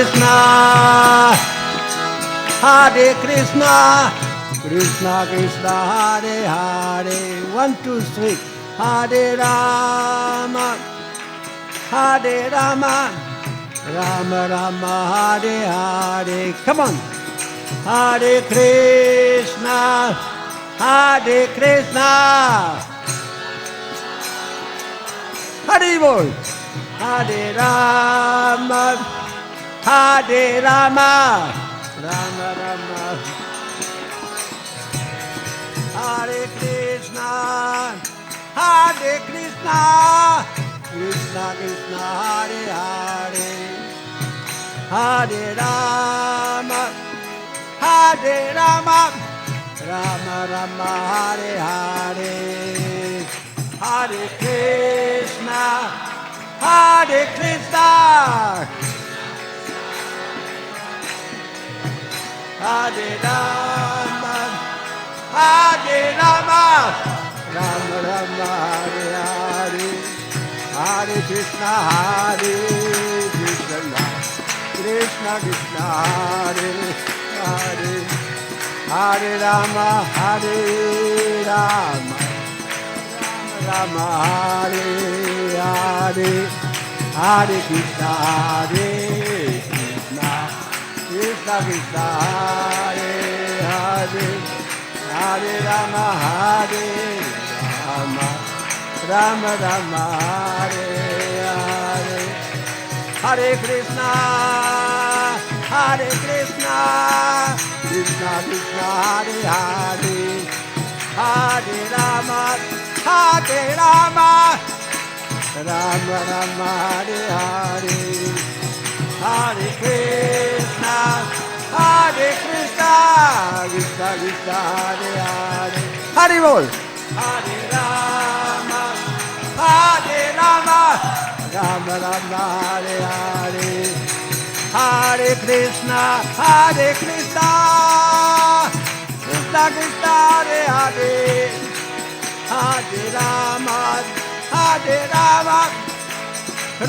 Krishna, Hare Krishna, Krishna Krishna, Hare Hare. 1, 2, 3. Hare Rama, Hare Rama, Rama Rama, Hare Hare. Come on. Hare Krishna, Hare Krishna, Hare Bol. Hare Rama, Hare Rama, Rama Rama. Hare Krishna, Hare Krishna, Krishna Krishna, Hare Hare. Hare Rama, Hare Rama, Rama Rama, Hare Hare. Hare Krishna, Hare Krishna, Hare Rama, Hare Rama, Rama Rama, Hare Hare. Hare Krishna, Hare Krishna, Krishna Krishna, Hare Hare. Hare Rama, Hare Rama, Rama Hare Hare. Hare Krishna, Hare Krishna, Krishna Krishna, Hare Hare. Hare Rama, Hare Rama, Rama Rama, Hare Hare. Hare Krishna, Hare Krishna, Krishna Krishna, Hare Hare. Hare Rama, Hare Rama, Rama Rama, Hare Hare. Hare Krishna, Hare Krishna, Krishna Krishna, Hare Hare. Hare Bol. Hare Rama, Hare Rama, Rama Rama, Hare Hare. Hare Krishna, Hare Krishna, Krishna Krishna, Hare Hare. Hare Rama, Hare Rama,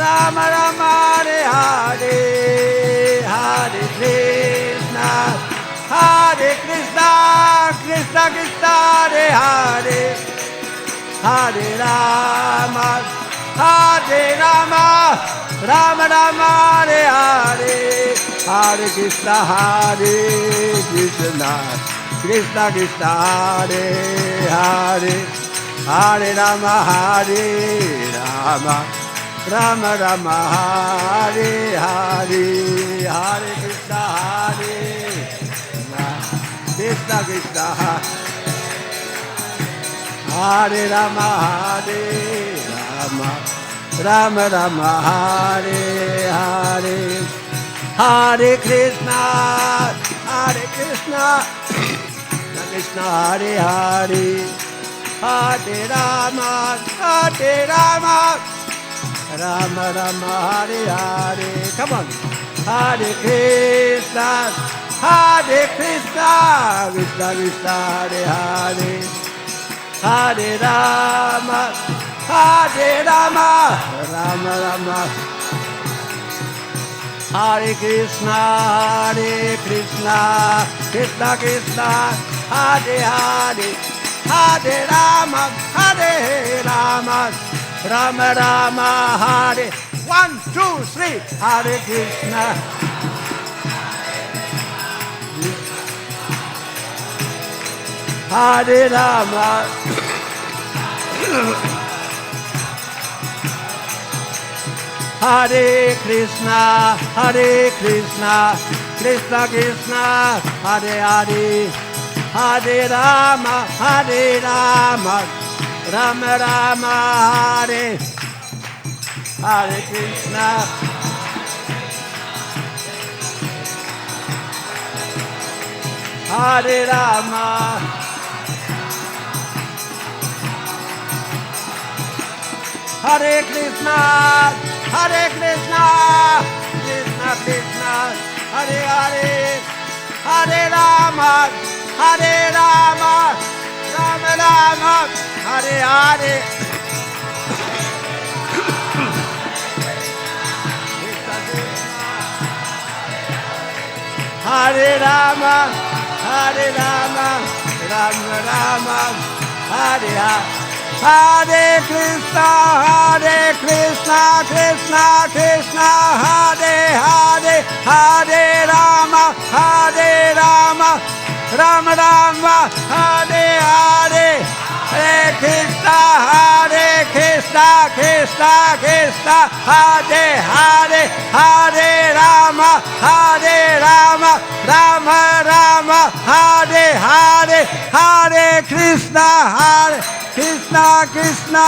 Rama Rama, Hare Hare. Hare Krishna, Hare Krishna, Krishna Krishna, Hare Hare. Hare Rama, Hare Rama, Rama Rama, Hare Hare. Hare Krishna, Hare Krishna, Krishna Krishna, Hare Hare. Hare Rama, Hare Rama, Rama Rama, Hare Hare. Hare Krishna, Hare Krishna, Krishna, Hare Rama, Hare Rama, Rama Rama, Hare Hare. Hare Krishna, Hare Krishna, Krishna Hare Hare. Hare Rama, Hare Rama, Rama Rama, Hare Hare. Come on. Hare Krishna, Hare Krishna, Krishna Krishna, Hare Hare. Hare Rama, Hare Rama, Rama Rama. Hare Krishna, Hare Krishna, Krishna Krishna, Hare Hare. Hare Rama, Hare Rama, Rama Rama, Hare. 1, 2, 3. Hare Krishna. Hare Rama. Hare Krishna, Hare Krishna, Krishna Krishna, Hare Hare. Hare Rama, Hare Rama, Rama Rama, Hare. Hare Krishna. Hare Rama. Hare Krishna, Hare Krishna, Krishna Krishna, Hare Hare. Hare Rama, Hare Rama, Rama Rama, Hare Hare. Hare Rama, Hare Rama, Rama Rama, Hare Hare. Hare Krishna, Krishna Krishna, Hare Hare, Hare Rama, Rama Rama, Hare Hare. Hare Krishna, Krishna Krishna, Hare Hare, Hare Rama, Rama Rama, Hare Hare. Hare Krishna, Krishna Krishna,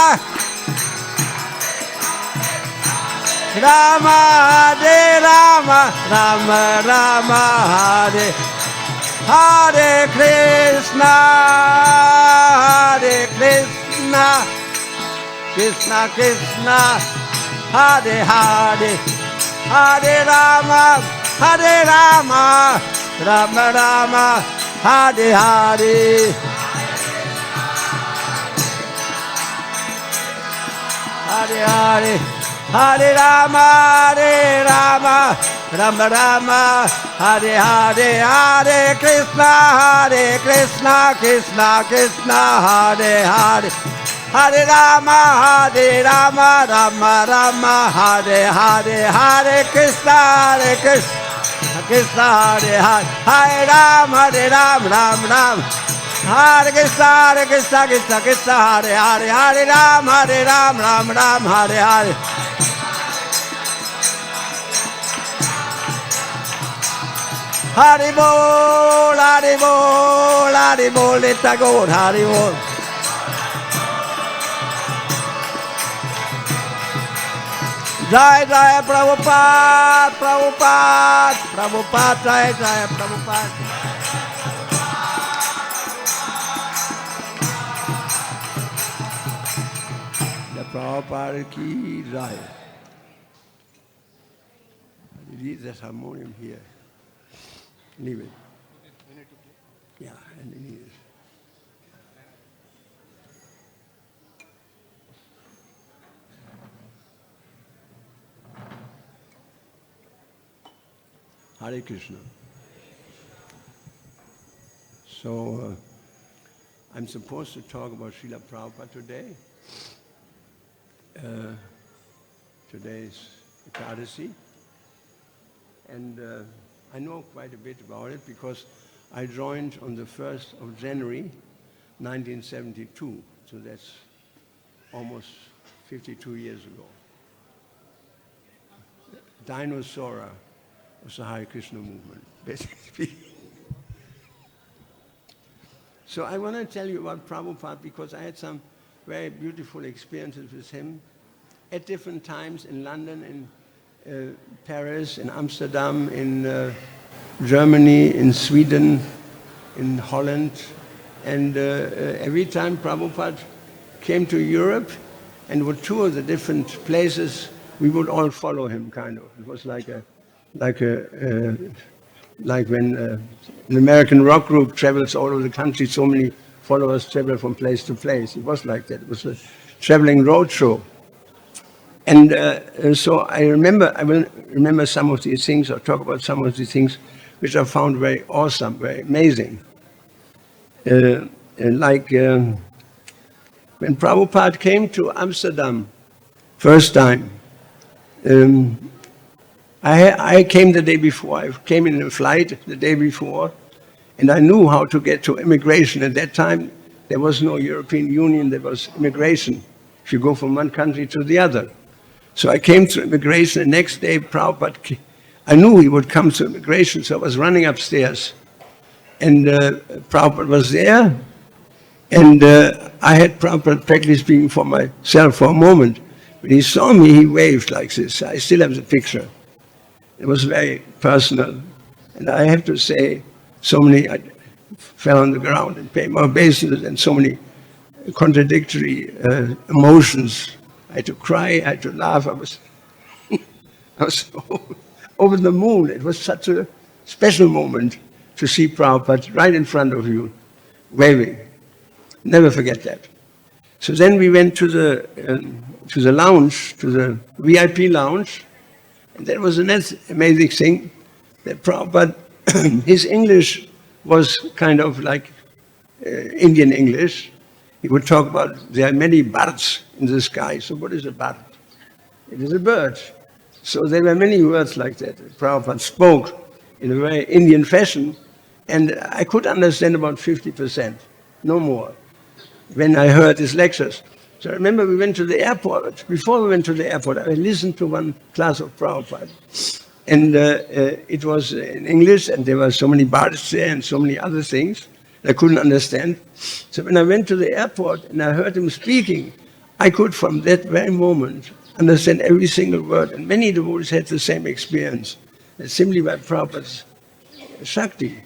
Rama Hare Rama, Rama Rama, Hare Hare Krishna, Krishna Krishna, Hare Hare, Hare Rama, Rama Rama, Hare Hare. Hare Hare, Hare Rama, Rama Rama, Hare Hare. Hare Krishna, Krishna Krishna, Hare Hare. Hare Rama, Rama Rama, Hare Hare. Hare Krishna, Krishna Hare Hare. Hare Rama, Ram. Hare Krishna, Krishna Hare Hare. Hare Rama, Ram, Hare Hare. Hare Bol, Hare Bol, Hare Bol, let us go, Hare Bol. Jai Jai Prabhupada, Jai Jai Prabhupada. Prabhupada ki jai. Leave this harmonium here. Leave it. Yeah, and it is. Hare Krishna. So, I'm supposed to talk about Srila Prabhupada today. Today's Ekadasi, and I know quite a bit about it because I joined on the 1st of January 1972, so that's almost 52 years ago. Dinosaur of the Hare Krishna movement, basically. So I want to tell you about Prabhupada because I had some very beautiful experiences with him at different times in London, in Paris, in Amsterdam, in Germany, in Sweden, in Holland. And every time Prabhupada came to Europe and would tour the different places, we would all follow him, kind of. It was like when an American rock group travels all over the country, so many followers travel from place to place. It was like that. It was a traveling road show. And so I will remember some of these things, or talk about some of these things which I found very awesome, very amazing. Like when Prabhupada came to Amsterdam first time, I came the day before. I came in a flight the day before, and I knew how to get to immigration. At that time, there was no European Union, there was immigration. If you go from one country to the other. So I came through immigration. The next day, Prabhupada, I knew he would come to immigration, so I was running upstairs. And Prabhupada was there, and I had Prabhupada practically speaking for myself for a moment. When he saw me, he waved like this. I still have the picture. It was very personal. And I have to say, I fell on the ground and paid my obeisance, and so many contradictory emotions. I had to cry, I had to laugh. I was over the moon. It was such a special moment to see Prabhupada right in front of you, waving. Never forget that. So then we went to the lounge, to the VIP lounge, and that was an amazing thing that Prabhupada his English was kind of like Indian English. He would talk about, there are many birds in the sky. So what is a bird? It is a bird. So there were many words like that. Prabhupada spoke in a very Indian fashion, and I could understand about 50%, no more, when I heard his lectures. So I remember we went to the airport. Before we went to the airport, I listened to one class of Prabhupada. And it was in English, and there were so many birds there and so many other things I couldn't understand. So when I went to the airport and I heard him speaking, I could, from that very moment, understand every single word. And many devotees had the same experience. And simply by Prabhupada's Shakti,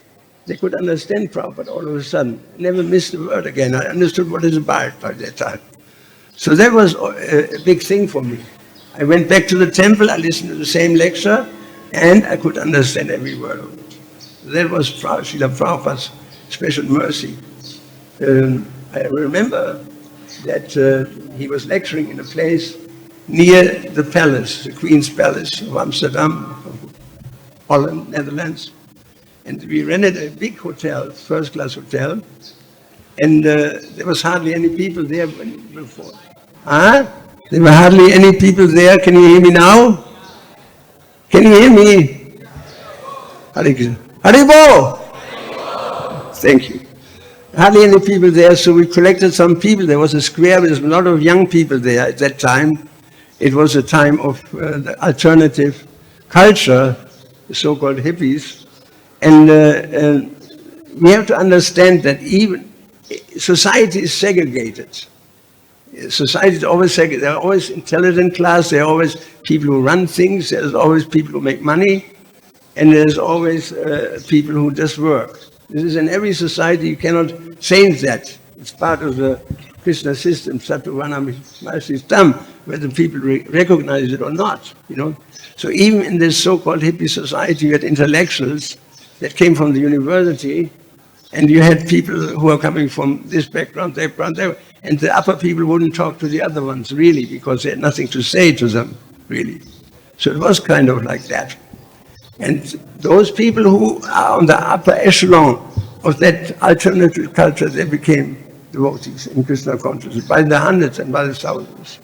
they could understand Prabhupada all of a sudden. Never missed a word again. I understood what is a bird by that time. So that was a big thing for me. I went back to the temple, I listened to the same lecture, and I could understand every word of it. That was Srila Prabhupada's special mercy. I remember that he was lecturing in a place near the palace, the Queen's Palace of Amsterdam, Holland, Netherlands. And we rented a big hotel, first-class hotel, and there was hardly any people there before. Huh? There were hardly any people there. Can you hear me now? Can you hear me? Haribo! Thank you. Hardly any people there, so we collected some people. There was a square with a lot of young people there at that time. It was a time of the alternative culture, the so-called hippies. And we have to understand that even society is segregated. Society is always segregated. There are always intelligent class, there are always people who run things, there's always people who make money, and there's always people who just work. This is in every society, you cannot change that. It's part of the Krishna system, Sattva-Vana-System, whether people recognize it or not, you know. So even in this so-called hippie society, you had intellectuals that came from the university, and you had people who are coming from this background, that background, and the upper people wouldn't talk to the other ones, really, because they had nothing to say to them, really. So it was kind of like that. And those people who are on the upper echelon of that alternative culture, they became devotees in Krishna consciousness by the hundreds and by the thousands.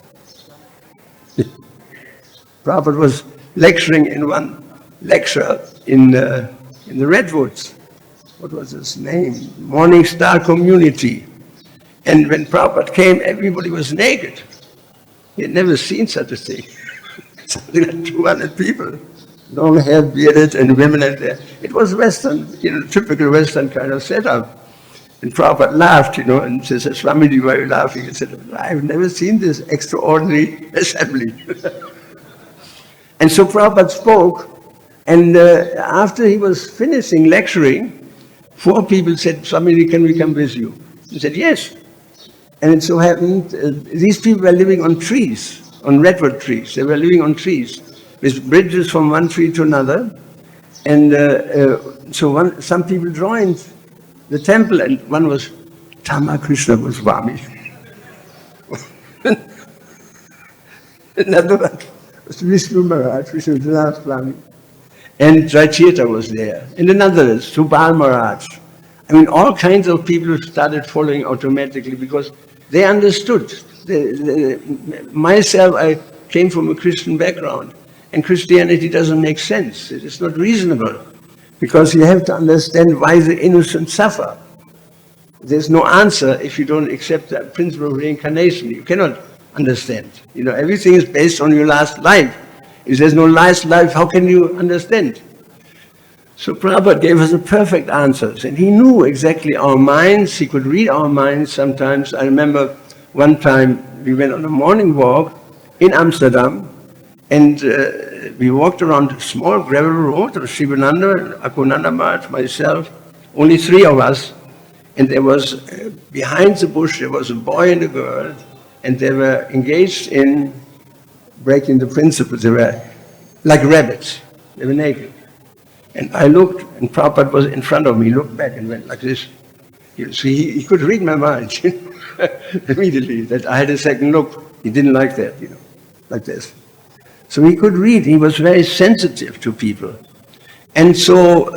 Prabhupada was lecturing in one lecture in the Redwoods. What was his name? Morning Star Community. And when Prabhupada came, everybody was naked. He had never seen such a thing. Something like 200 people, long hair, bearded, and women. And it was Western, typical Western kind of setup. And Prabhupada laughed, and said, Swamiji, why are you laughing? He said, I've never seen this extraordinary assembly. And so Prabhupada spoke, and after he was finishing lecturing, 4 people said, Swamiji, can we come with you? He said, yes. And it so happened, these people were living on trees, on redwood trees. They were living on trees with bridges from one tree to another. And so some people joined the temple, and one was Tama Krishna Goswami. Another one was Vishnu Maharaj, Srila Swami. And Jaitirtha was there. And another is Subal Maharaj. I mean, all kinds of people started following automatically because they understood. Myself, I came from a Christian background, and Christianity doesn't make sense. It is not reasonable, because you have to understand why the innocent suffer. There's no answer if you don't accept the principle of reincarnation. You cannot understand. Everything is based on your last life. If there's no last life, how can you understand? So Prabhupada gave us the perfect answers, and he knew exactly our minds. He could read our minds sometimes. I remember one time we went on a morning walk in Amsterdam, and we walked around a small gravel road of Shivananda, Akunanda Maharaj, myself, only 3 of us, and there was, behind the bush, there was a boy and a girl, and they were engaged in breaking the principles. They were like rabbits. They were naked. And I looked, and Prabhupada was in front of me. He looked back and went like this. He could read my mind immediately, that I had a second look. He didn't like that, like this. So he could read. He was very sensitive to people. And so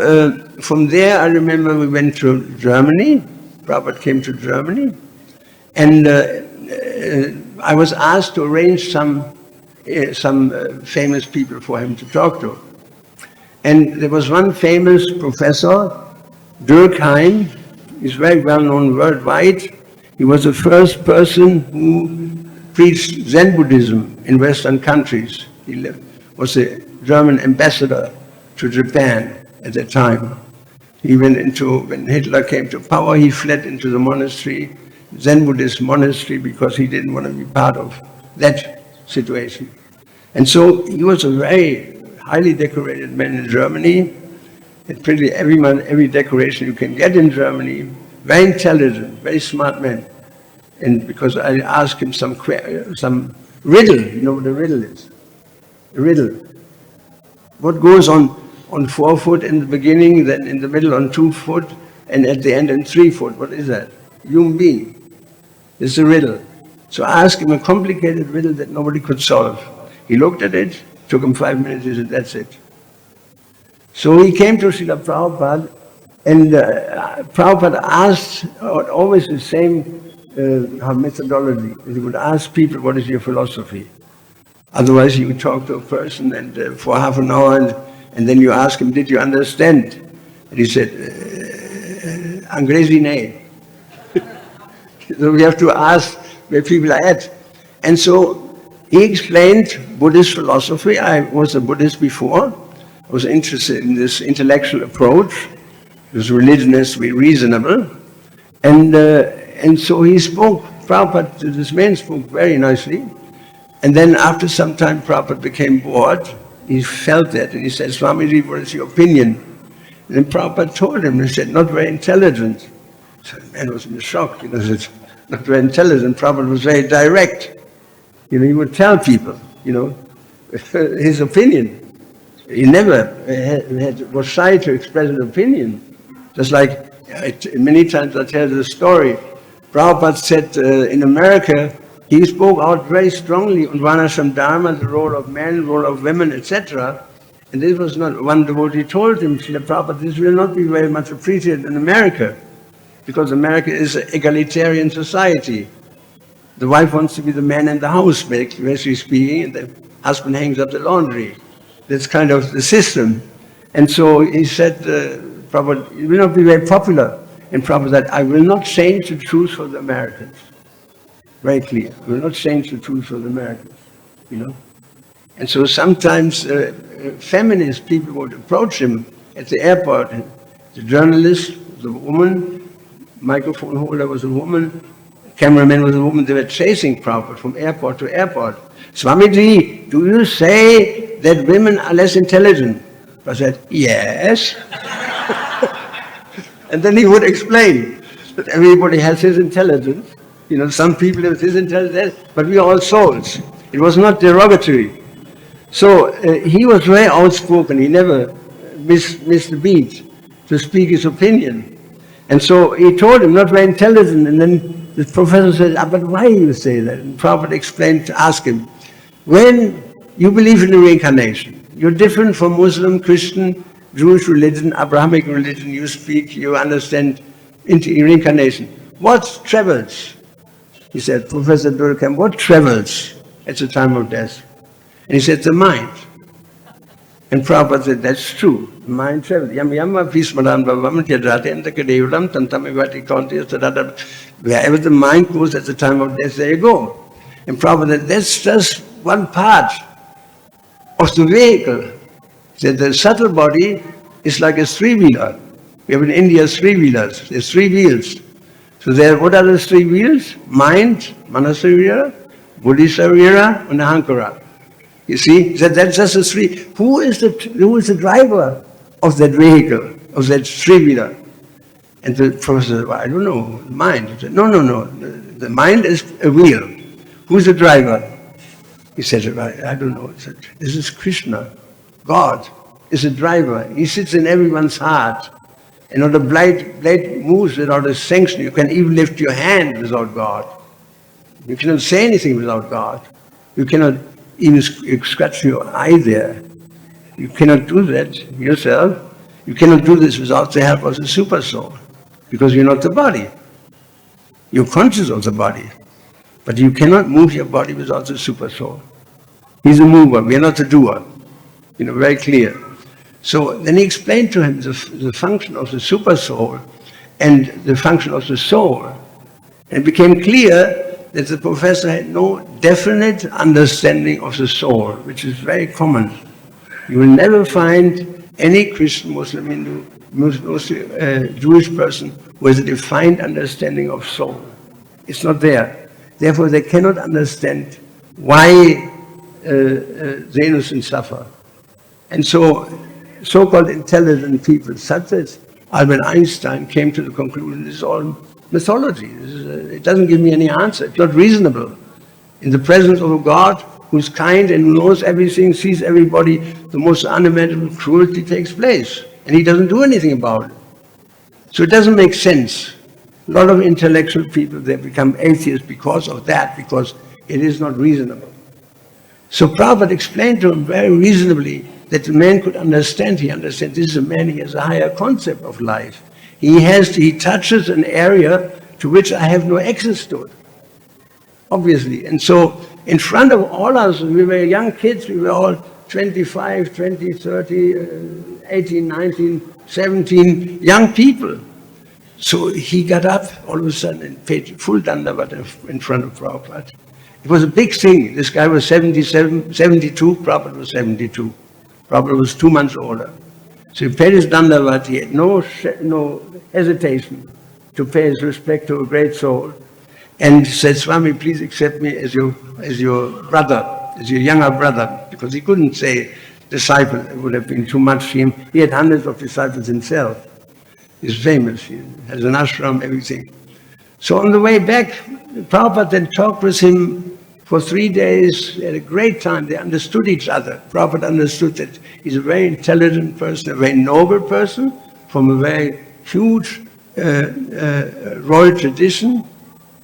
from there, I remember we went to Germany. Prabhupada came to Germany. And I was asked to arrange some famous people for him to talk to. And there was one famous professor, Durkheim. He's very well known worldwide. He was the first person who preached Zen Buddhism in Western countries. He was a German ambassador to Japan at that time. He went into, when Hitler came to power, he fled into the monastery, Zen Buddhist monastery, because he didn't want to be part of that situation. And so he was a very highly decorated man in Germany. Had pretty every decoration you can get in Germany. Very intelligent, very smart man. And because I asked him some riddle, you know what a riddle is? A riddle. What goes on 4 foot in the beginning, then in the middle on 2 foot, and at the end on 3 foot? What is that? Human being. It's a riddle. So I asked him a complicated riddle that nobody could solve. He looked at it, took him 5 minutes, he said, that's it. So he came to Srila Prabhupada, and Prabhupada asked always the same methodology. He would ask people, what is your philosophy? Otherwise he would talk to a person and for half an hour, and then you ask him, did you understand? And he said, Angrezi nahi. So we have to ask where people are at. And so he explained Buddhist philosophy. I was a Buddhist before. I was interested in this intellectual approach. Because religion has to be reasonable. And so he spoke, Prabhupada, this man spoke very nicely. And then after some time, Prabhupada became bored. He felt that, and he said, Swamiji, what is your opinion? And then Prabhupada told him, he said, not very intelligent. So the man was in shock, he said, not very intelligent. Prabhupada was very direct. He would tell people, his opinion. He never was shy to express an opinion. Just like, many times I tell the story, Prabhupada said in America, he spoke out very strongly on Varnashram Dharma, the role of men, the role of women, etc. And this was not, one devotee told him, Srila Prabhupada, this will not be very much appreciated in America, because America is an egalitarian society. The wife wants to be the man in the house, basically speaking, and the husband hangs up the laundry. That's kind of the system. And so he said, Prabhupada, it will not be very popular. And Prabhupada said, I will not change the truth for the Americans. Very clear. I will not change the truth for the Americans, And so sometimes feminist people would approach him at the airport. And the journalist was a woman, microphone holder was a woman, cameraman was a woman. They were chasing Prabhupada from airport to airport. Swamiji, do you say that women are less intelligent? I said, yes. And then he would explain that everybody has his intelligence. Some people have his intelligence, but we are all souls. It was not derogatory. So he was very outspoken. He never missed a beat to speak his opinion. And so he told him, not very intelligent. And then the professor said, but why do you say that? And Prabhupada explained, asked him, when you believe in the reincarnation, you're different from Muslim, Christian, Jewish religion, Abrahamic religion, you understand reincarnation. What travels? He said, Professor Durkheim, what travels at the time of death? And he said, the mind. And Prabhupada said, that's true. The mind travels. Wherever the mind goes at the time of death, there you go. And Prabhupada said, that's just one part of the vehicle. He said, the subtle body is like a three-wheeler. We have in India three-wheelers. There's 3 wheels. So what are the 3 wheels? Mind, Manasarira, Buddhisarira, and Ahankara. You see, that's just a 3. Who is the driver of that vehicle, of that 3-wheeler? And the professor said, well, I don't know, mind. He said, no. The mind is a wheel. Who's the driver? He said, well, I don't know. He said, this is Krishna. God is a driver. He sits in everyone's heart. And not a blade moves without a sanction. You can even lift your hand without God. You cannot say anything without God. You cannot even scratch your eye there. You cannot do that yourself. You cannot do this without the help of the super soul, because you're not the body. You're conscious of the body, but you cannot move your body without the super soul. He's a mover, we are not the doer. Very clear. So then he explained to him the function of the super soul and the function of the soul. And it became clear that the professor had no definite understanding of the soul, which is very common. You will never find any Christian, Muslim, Hindu, Jewish person who has a defined understanding of soul. It's not there. Therefore, they cannot understand why the innocent suffer. And so-called intelligent people, such as Albert Einstein, came to the conclusion this is all mythology. It doesn't give me any answer. It's not reasonable. In the presence of a God who's kind and knows everything, sees everybody, the most unimaginable cruelty takes place. And he doesn't do anything about it. So it doesn't make sense. A lot of intellectual people, they become atheists because of that, because it is not reasonable. So Prabhupada explained to him very reasonably that the man could understand. He understands this is a man, he has a higher concept of life. He touches an area to which I have no access to it, obviously. And so in front of all us, we were young kids, we were all 25, 20, 30, 18, 19, 17, young people. So he got up all of a sudden and paid full dandavat in front of Prabhupada. It was a big thing. This guy was 77, 72, Prabhupada was 72. Prabhupada was 2 months older. So he paid his dandavat. He had no hesitation to pay his respect to a great soul. And said, Swami, please accept me as your brother, as your younger brother. Because he couldn't say disciple. It would have been too much for him. He had hundreds of disciples himself. He's famous. He has an ashram, everything. So on the way back, Prabhupada then talked with him for 3 days. They had a great time. They understood each other. Prabhupada understood that he's a very intelligent person, a very noble person, from a very huge royal tradition.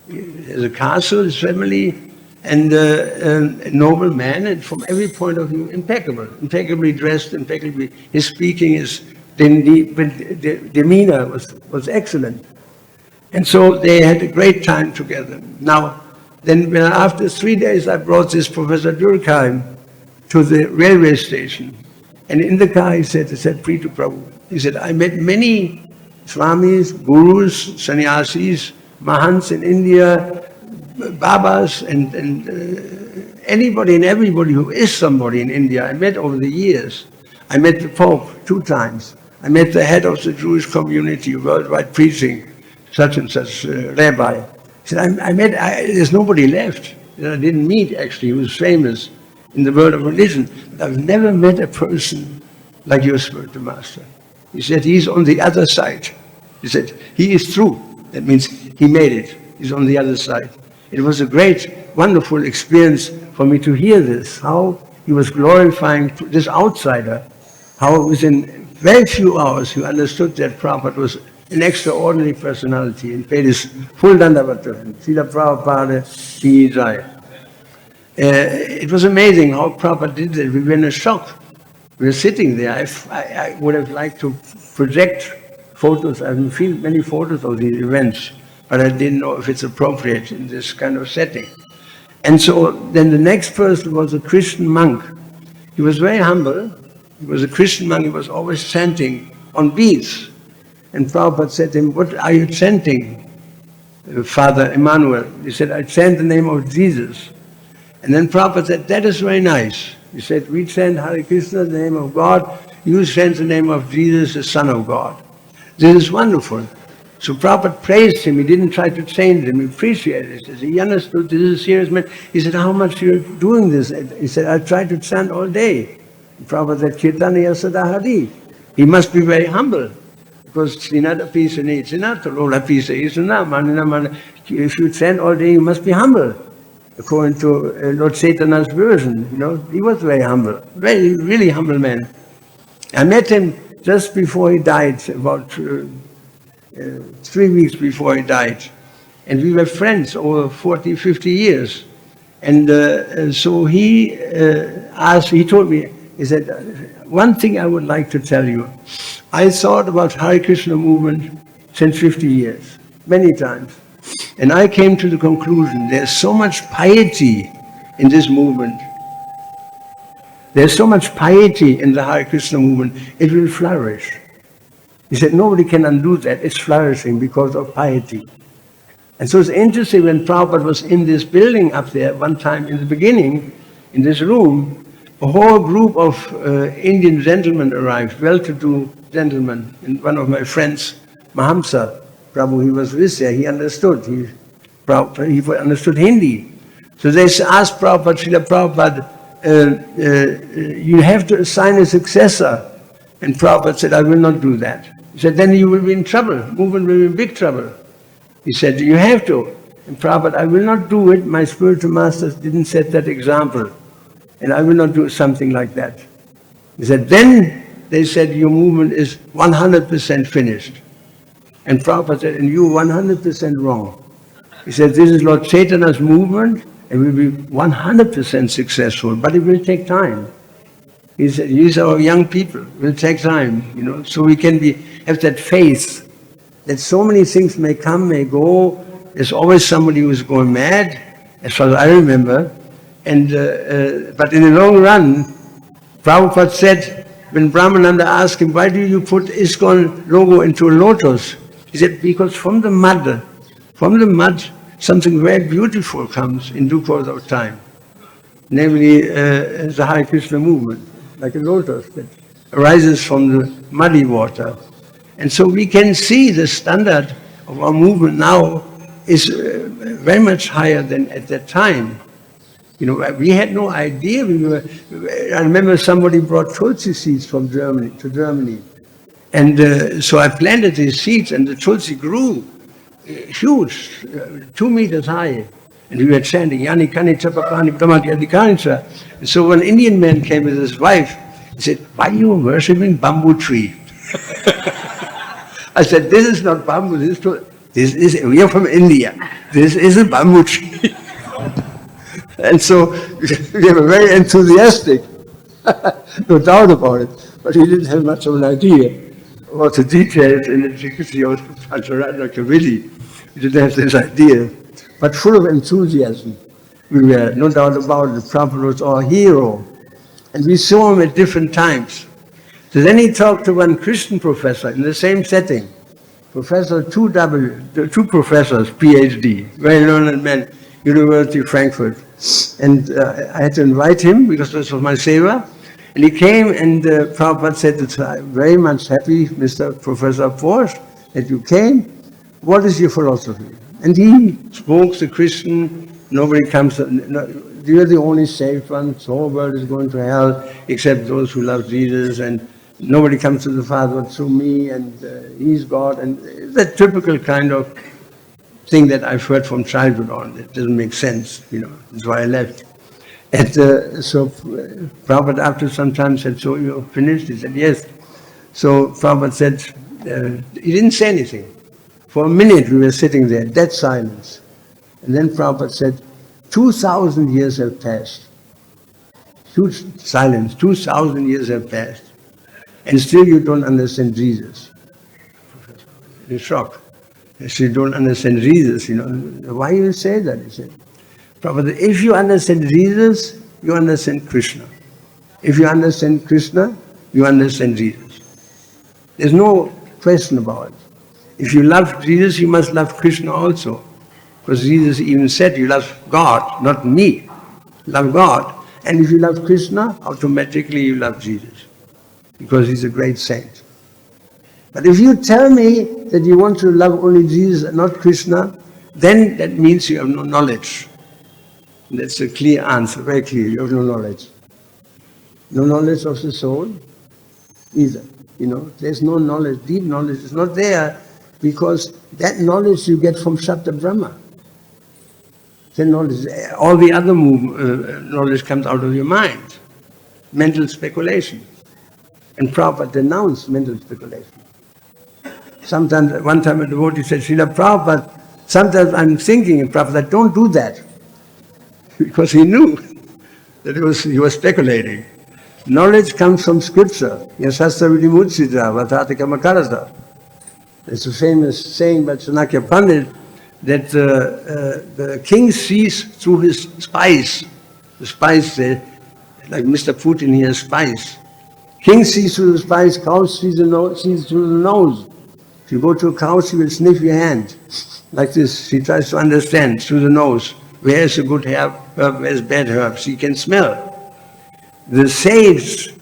He has a castle, his family, and a noble man, and from every point of view, impeccable. Impeccably dressed, impeccably. His speaking, his demeanor was excellent. And so they had a great time together. Now, then after 3 days, I brought this Professor Durkheim to the railway station. And in the car, he said Prithu Prabhu, he said, I met many Swamis, Gurus, Sannyasis, Mahants in India, Babas, and anybody and everybody who is somebody in India. I met over the years. I met the Pope 2 times. I met the head of the Jewish community, worldwide preaching, such and such rabbi. He said, there's nobody left that I didn't meet, actually. He was famous in the world of religion. But I've never met a person like your spiritual master. He said, he's on the other side. He said, he is true. That means he made it. He's on the other side. It was a great, wonderful experience for me to hear this, how he was glorifying this outsider, how within very few hours he understood that Prabhupada was an extraordinary personality and paid his full dandavat to him. Srila Prabhupada, Ki Jai. It was amazing how Prabhupada did it. We were in a shock. We were sitting there. I would have liked to project photos. I've seen many photos of these events, but I didn't know if it's appropriate in this kind of setting. And so then the next person was a Christian monk. He was very humble. He was a Christian monk. He was always chanting on beads. And Prabhupada said to him, what are you chanting, Father Emmanuel? He said, I chant the name of Jesus. And then Prabhupada said, that is very nice. He said, we chant Hare Krishna, the name of God. You chant the name of Jesus, the Son of God. This is wonderful. So Prabhupada praised him. He didn't try to change him. He appreciated it. He understood this is a serious man. He said, how much you're doing this? He said, I try to chant all day. Prabhupada said, Kirtaniya Sadahari. He must be very humble. Because if you chant all day, you must be humble. According to Lord Chaitanya's version, he was very humble, very, really humble man. I met him just before he died, about 3 weeks before he died. And we were friends over 40, 50 years. And so he told me, he said, one thing I would like to tell you. I thought about Hare Krishna movement since 50 years, many times. And I came to the conclusion, there's so much piety in this movement. There's so much piety in the Hare Krishna movement, it will flourish. He said, nobody can undo that. It's flourishing because of piety. And so it's interesting when Prabhupada was in this building up there one time in the beginning, in this room, a whole group of Indian gentlemen arrived, well-to-do gentlemen. And one of my friends, Mahamsa, Prabhu, he was with there, he understood. He understood Hindi. So they asked Prabhupada, Srila Prabhupada, you have to assign a successor. And Prabhupada said, I will not do that. He said, then you will be in trouble. Movement will be in big trouble. He said, you have to. And Prabhupada, I will not do it. My spiritual masters didn't set that example. And I will not do something like that. He said, then they said, your movement is 100% finished. And Prabhupada said, and you 100% wrong. He said, this is Lord Chaitanya's movement, and will be 100% successful, but it will take time. He said, these are young people, it will take time, so we can have that faith that so many things may come, may go. There's always somebody who's going mad, as far as I remember. And but in the long run, Prabhupada said, when Brahmananda asked him, why do you put ISKCON logo into a lotus? He said, because from the mud, something very beautiful comes in due course of time. Namely, the Hare Krishna movement, like a lotus that arises from the muddy water. And so we can see the standard of our movement now is very much higher than at that time. We had no idea. I remember somebody brought Tulsi seeds from Germany to Germany. And so I planted these seeds, and the Tulsi grew huge, 2 meters high. And we were chanting, Yani Kani Chapakani Pramati Adhikanisha. And so when an Indian man came with his wife, he said, why are you worshipping bamboo tree? I said, this is not bamboo, we are from India. This is a bamboo tree. And so we were very enthusiastic, no doubt about it. But he didn't have much of an idea about the details in the intricacy of the Pancharatna Kavili. He didn't have this idea. But full of enthusiasm. We were, no doubt about it. Prabhupada was our hero. And we saw him at different times. So then he talked to one Christian professor in the same setting. Professor 2W, two professors, PhD, very learned man, University of Frankfurt. And I had to invite him because this was my seva. And he came, and Prabhupada said, I'm very much happy, Mr. Professor Porsche, that you came. What is your philosophy? And he spoke the Christian, nobody comes, you're the only saved one, the whole world is going to hell except those who love Jesus, and nobody comes to the Father but through me, and he's God, and that typical kind of thing that I've heard from childhood on. It doesn't make sense, that's why I left. And so Prabhupada after some time said, so you're finished? He said, yes. So Prabhupada said, he didn't say anything. For a minute we were sitting there, dead silence. And then Prabhupada said, 2,000 years have passed. Huge silence, 2,000 years have passed. And still you don't understand Jesus. In shock. You don't understand Jesus, Why you say that? He said, Prabhupada, if you understand Jesus, you understand Krishna. If you understand Krishna, you understand Jesus. There's no question about it. If you love Jesus, you must love Krishna also. Because Jesus even said, you love God, not me. Love God. And if you love Krishna, automatically you love Jesus. Because he's a great saint. But if you tell me that you want to love only Jesus and not Krishna, then that means you have no knowledge. And that's a clear answer, very clear. You have no knowledge. No knowledge of the soul either. There's no knowledge, deep knowledge is not there, because that knowledge you get from Shabda Brahma. The knowledge, all the other knowledge comes out of your mind. Mental speculation. And Prabhupada denounced mental speculation. Sometimes, one time a devotee said, Srila Prabhupada, sometimes I'm thinking, and Prabhupada, don't do that. Because he knew that he was speculating. Knowledge comes from scripture. Yasastra vidimutsita vatata kamakarata. There's a famous saying by Chanakya Pandit that the king sees through his spies. The spies, like Mr. Putin, he has spies. King sees through the spies, cow sees through the nose. If you go to a cow, she will sniff your hand. Like this, she tries to understand through the nose. Where is a good herb, where is bad herb? She can smell. The sage,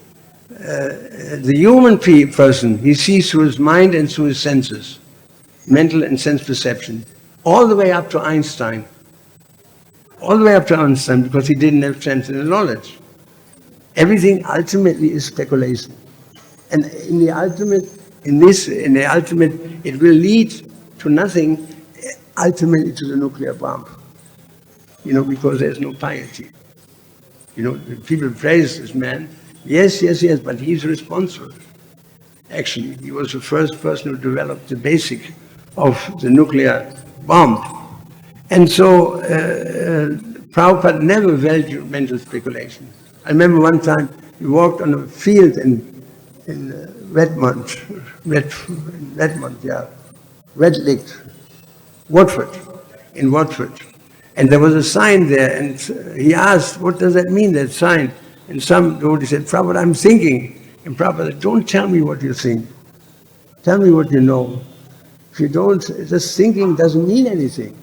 the human person, he sees through his mind and through his senses, mental and sense perception, all the way up to Einstein. All the way up to Einstein, because he didn't have sense and knowledge. Everything ultimately is speculation. And in the ultimate, it will lead to nothing, ultimately to the nuclear bomb. Because there's no piety. People praise this man. Yes, but he's responsible. Actually, he was the first person who developed the basic of the nuclear bomb. And so Prabhupada never valued mental speculation. I remember one time we walked on a field in Redmond, Watford. And there was a sign there, and he asked, what does that mean, that sign? And some devotee said, Prabhupada, I'm thinking. And Prabhupada said, don't tell me what you think. Tell me what you know. If you don't, just thinking doesn't mean anything.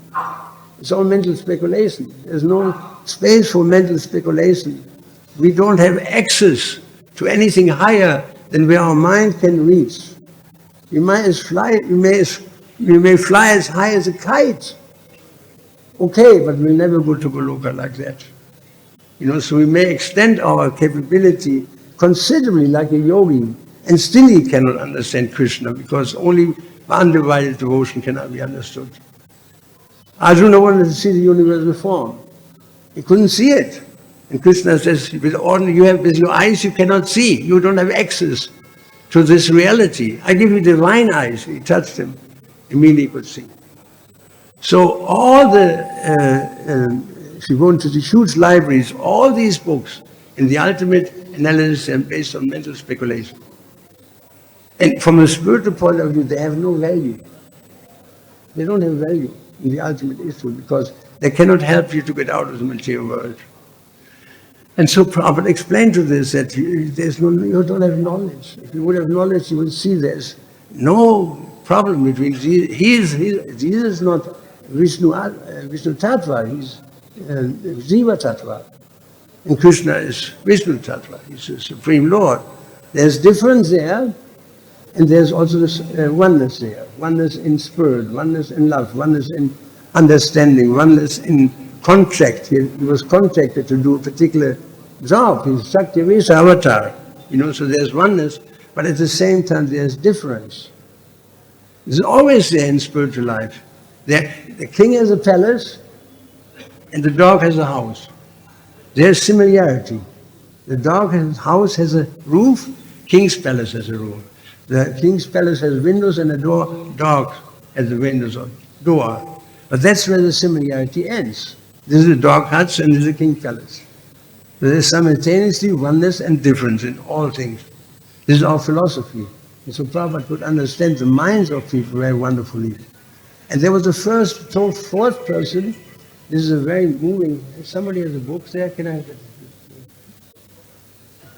It's all mental speculation. There's no space for mental speculation. We don't have access to anything higher than where our mind can reach. We may fly as high as a kite. Okay, but we'll never go to Goloka like that. So we may extend our capability considerably like a yogi, and still he cannot understand Krishna, because only undivided devotion cannot be understood. Arjuna wanted to see the universal form. He couldn't see it. And Krishna says, with your eyes you cannot see. You don't have access to this reality. I give you divine eyes. He touched him. Immediately he could see. So all if you go into the huge libraries, all these books, in the ultimate analysis, are based on mental speculation. And from a spiritual point of view, they have no value. They don't have value in the ultimate issue, because they cannot help you to get out of the material world. And so Prabhupada explained to this that you don't have knowledge. If you would have knowledge, you would see there's no problem between Jesus. Jesus is not Vishnu Tattva, he's Jiva Tattva. And Krishna is Vishnu Tattva, he's the Supreme Lord. There's difference there, and there's also this oneness there. Oneness in spirit, oneness in love, oneness in understanding, oneness in contract. He was contracted to do a particular job. He's Shakti-Vesa avatar. So there's oneness, but at the same time there's difference. It's always there in spiritual life. The king has a palace and the dog has a house. There's similarity. The house has a roof, king's palace has a roof. The king's palace has windows and a door, dog has the windows or door. But that's where the similarity ends. This is a dog hut and this is a king's palace. So there's simultaneously oneness and difference in all things. This is our philosophy. And so Prabhupada could understand the minds of people very wonderfully. And there was the fourth person. This is a very moving. If somebody has a book there, can I have it?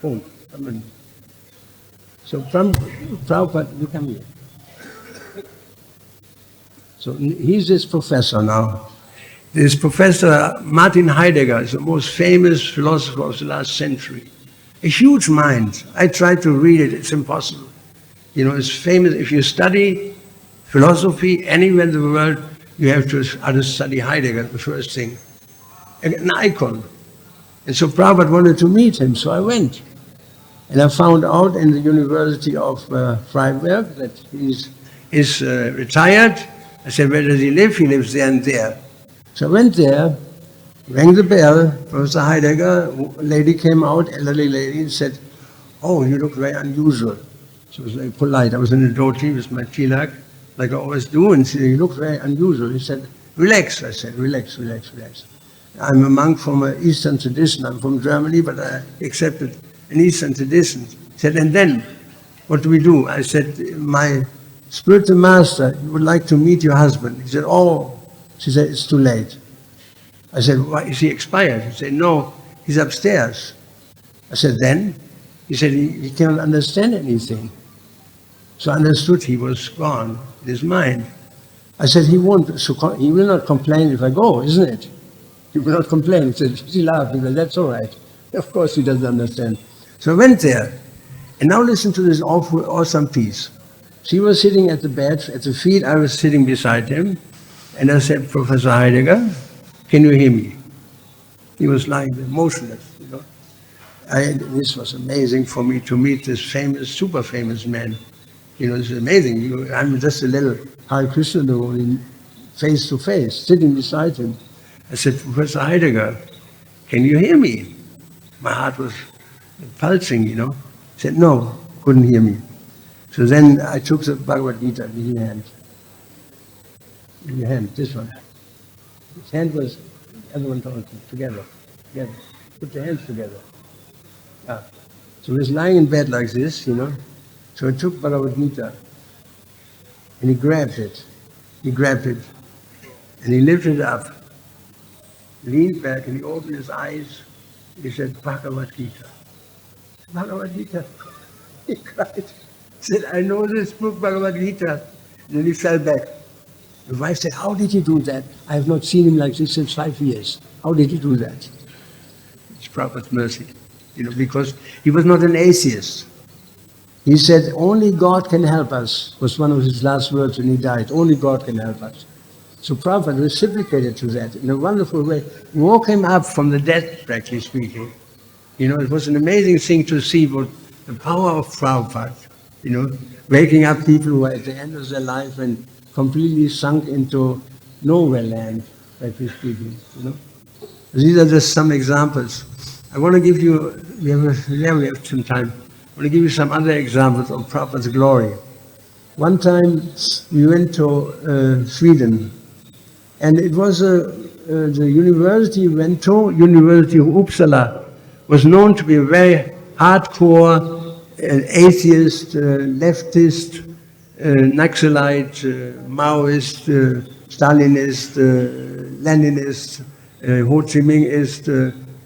Oh, come on. So Prabhupada, you come here. So he's this professor now. This Professor Martin Heidegger is the most famous philosopher of the last century. A huge mind. I tried to read it, it's impossible. It's famous. If you study philosophy anywhere in the world, you have to study Heidegger, the first thing. An icon. And so Prabhupada wanted to meet him, so I went. And I found out in the University of Freiburg that he's retired. I said, where does he live? He lives there and there. So I went there, rang the bell, Professor Heidegger, a lady came out, elderly lady, and said, oh, you look very unusual. She was very polite. I was in a dhoti with my tilak, like I always do, and she said, you look very unusual. He said, relax. I said, relax. I'm a monk from an Eastern tradition. I'm from Germany, but I accepted and this and this. He said, and then, what do we do? I said, my spiritual master would like to meet your husband. He said, oh. She said, it's too late. I said, why, is he expired? He said, no, he's upstairs. I said, then? He said, he cannot understand anything. So I understood he was gone in his mind. I said, he will not complain if I go, isn't it? He will not complain. He said, she laughed. He said, that's all right. Of course he doesn't understand. So I went there. And now listen to this awesome piece. She was sitting at the bed, at the feet. I was sitting beside him. And I said, Professor Heidegger, can you hear me? He was lying there, motionless, you know. This was amazing for me to meet this famous, super famous man. You know, it's amazing. I'm just a little Hare Krishna devotee, face to face, sitting beside him. I said, Professor Heidegger, can you hear me? My heart was pulsing, you know. He said, no, couldn't hear me. So then I took the Bhagavad-gita in his hand. In your hand, this one. His hand was, the other one together. Put your hands together. Yeah. So he was lying in bed like this, you know. So I took Bhagavad-gita and he grabbed it. And he lifted it up, leaned back and he opened his eyes. He said, Bhagavad-gita. Bhagavad-gita. He cried. He said, I know this book, Bhagavad-gita. And then he fell back. The wife said, how did he do that? I have not seen him like this since 5 years. How did he do that? It's Prabhupada's mercy. You know, because he was not an atheist. He said, only God can help us, was one of his last words when he died. Only God can help us. So Prabhupada reciprocated to that in a wonderful way. He woke him up from the dead, practically speaking. You know, it was an amazing thing to see what the power of Prabhupada, you know, waking up people who were at the end of their life and completely sunk into nowhere land, practically speaking, you know. These are just some examples. I want to give you, we have some time. I want to give you some other examples of Prabhupada's glory. One time we went to Sweden, and it was the university we went to, University of Uppsala, was known to be a very hardcore atheist, leftist, Naxalite, Maoist, Stalinist, Leninist, Ho Chi Minhist,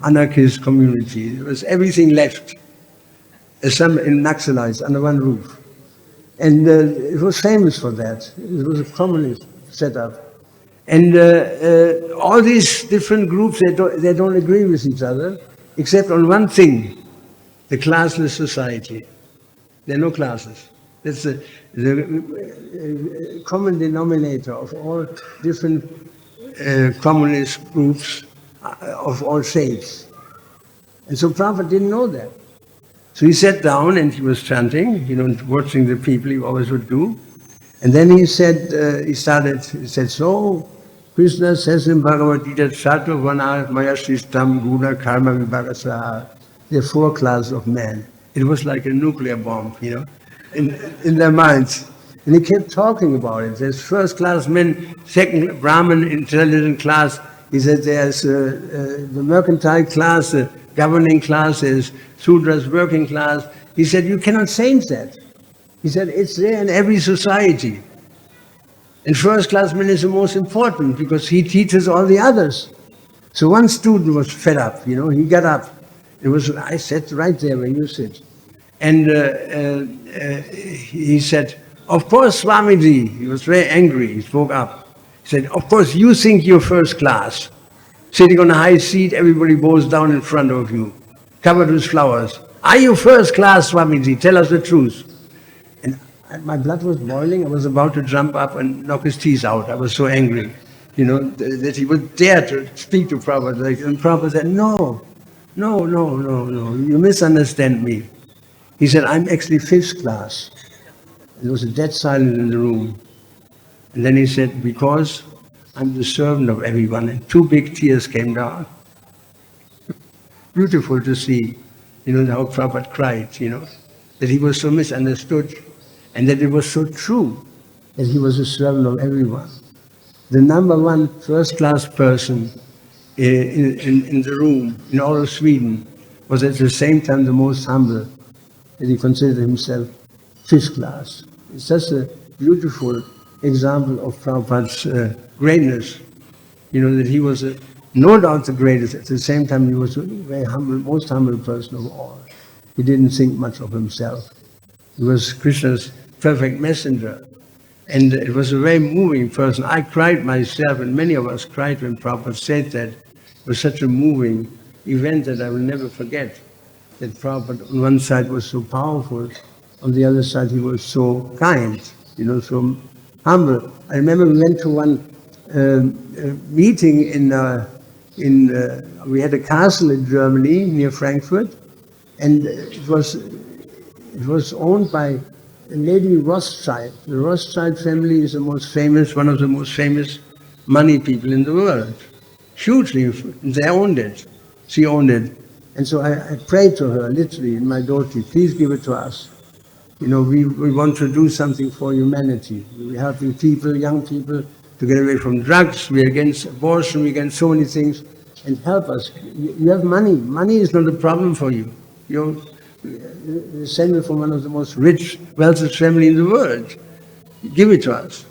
anarchist community. There was everything left, some in Naxalites under one roof. And it was famous for that. It was a communist setup. And all these different groups, they don't agree with each other, except on one thing, the classless society. There are no classes. That's the common denominator of all different communist groups of all shapes. And so Prabhupada didn't know that. So he sat down and he was chanting, you know, watching the people he always would do. And then he said, he said, so Krishna says in Bhagavad-gita, Sattva, Vana, Maya, Shristam, Guna, Karma, Vibhagasaha. There are 4 classes of man. It was like a nuclear bomb, you know, in their minds. And he kept talking about it. There's first class men, second Brahmin, intelligent class. He said there's the mercantile class, the governing class, there's Sudra's working class. He said, you cannot change that. He said, it's there in every society. And first class man is the most important because he teaches all the others. So one student was fed up, you know, he got up. I sat right there where you sit. And he said, of course, Swamiji, he was very angry, he spoke up. He said, of course, you think you're first class. Sitting on a high seat, everybody bows down in front of you, covered with flowers. Are you first class, Swamiji? Tell us the truth. And my blood was boiling. I was about to jump up and knock his teeth out. I was so angry, you know, that he would dare to speak to Prabhupada. And Prabhupada said, no, you misunderstand me. He said, I'm actually 5th class. There was a dead silence in the room. And then he said, because I'm the servant of everyone. And 2 big tears came down. Beautiful to see, you know, how Prabhupada cried, you know, that he was so misunderstood and that it was so true that he was a servant of everyone. The number 1 first-class person in the room, in all of Sweden, was at the same time the most humble, that he considered himself fifth class. It's just a beautiful example of Prabhupada's greatness. That he was no doubt the greatest. At the same time, he was a very humble, most humble person of all. He didn't think much of himself. He was Krishna's perfect messenger. And it was a very moving person. I cried myself, and many of us cried when Prabhupada said that. It was such a moving event that I will never forget. That Prabhupada on one side was so powerful, on the other side he was so kind, so humble. I remember we went to one meeting we had a castle in Germany near Frankfurt, and it was owned by a lady Rothschild. The Rothschild family is one of the most famous money people in the world. Hugely, they owned it. She owned it. And so I prayed to her, literally, in my dhoti, please give it to us. We want to do something for humanity. We're helping people, young people, to get away from drugs. We're against abortion. We're against so many things. And help us. You have money. Money is not a problem for you. You're descended from one of the most rich, wealthiest family in the world. Give it to us.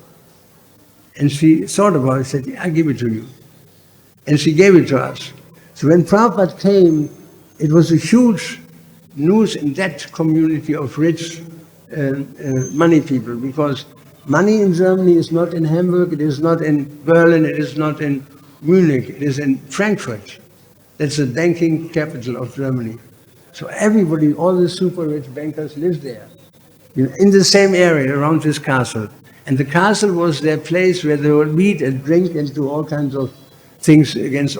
And she thought about it and said, I give it to you. And she gave it to us. So when Prabhupada came, it was a huge news in that community of rich money people, because money in Germany is not in Hamburg, it is not in Berlin, it is not in Munich, it is in Frankfurt. That's the banking capital of Germany. So everybody, all the super rich bankers live there, in the same area around this castle. And the castle was their place where they would meet and drink and do all kinds of things against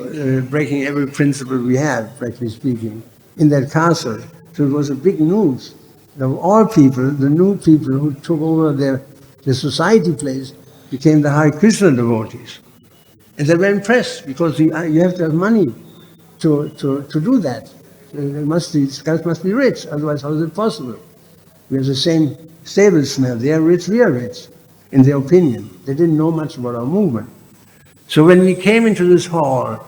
breaking every principle we have, practically speaking, in that castle. So it was a big news. Of all people, the new people who took over the society place became the Hare Krishna devotees. And they were impressed, because you have to have money to do that. These guys must be rich, otherwise how is it possible? We have the same stable smell. They are rich, we are rich, in their opinion. They didn't know much about our movement. So when we came into this hall,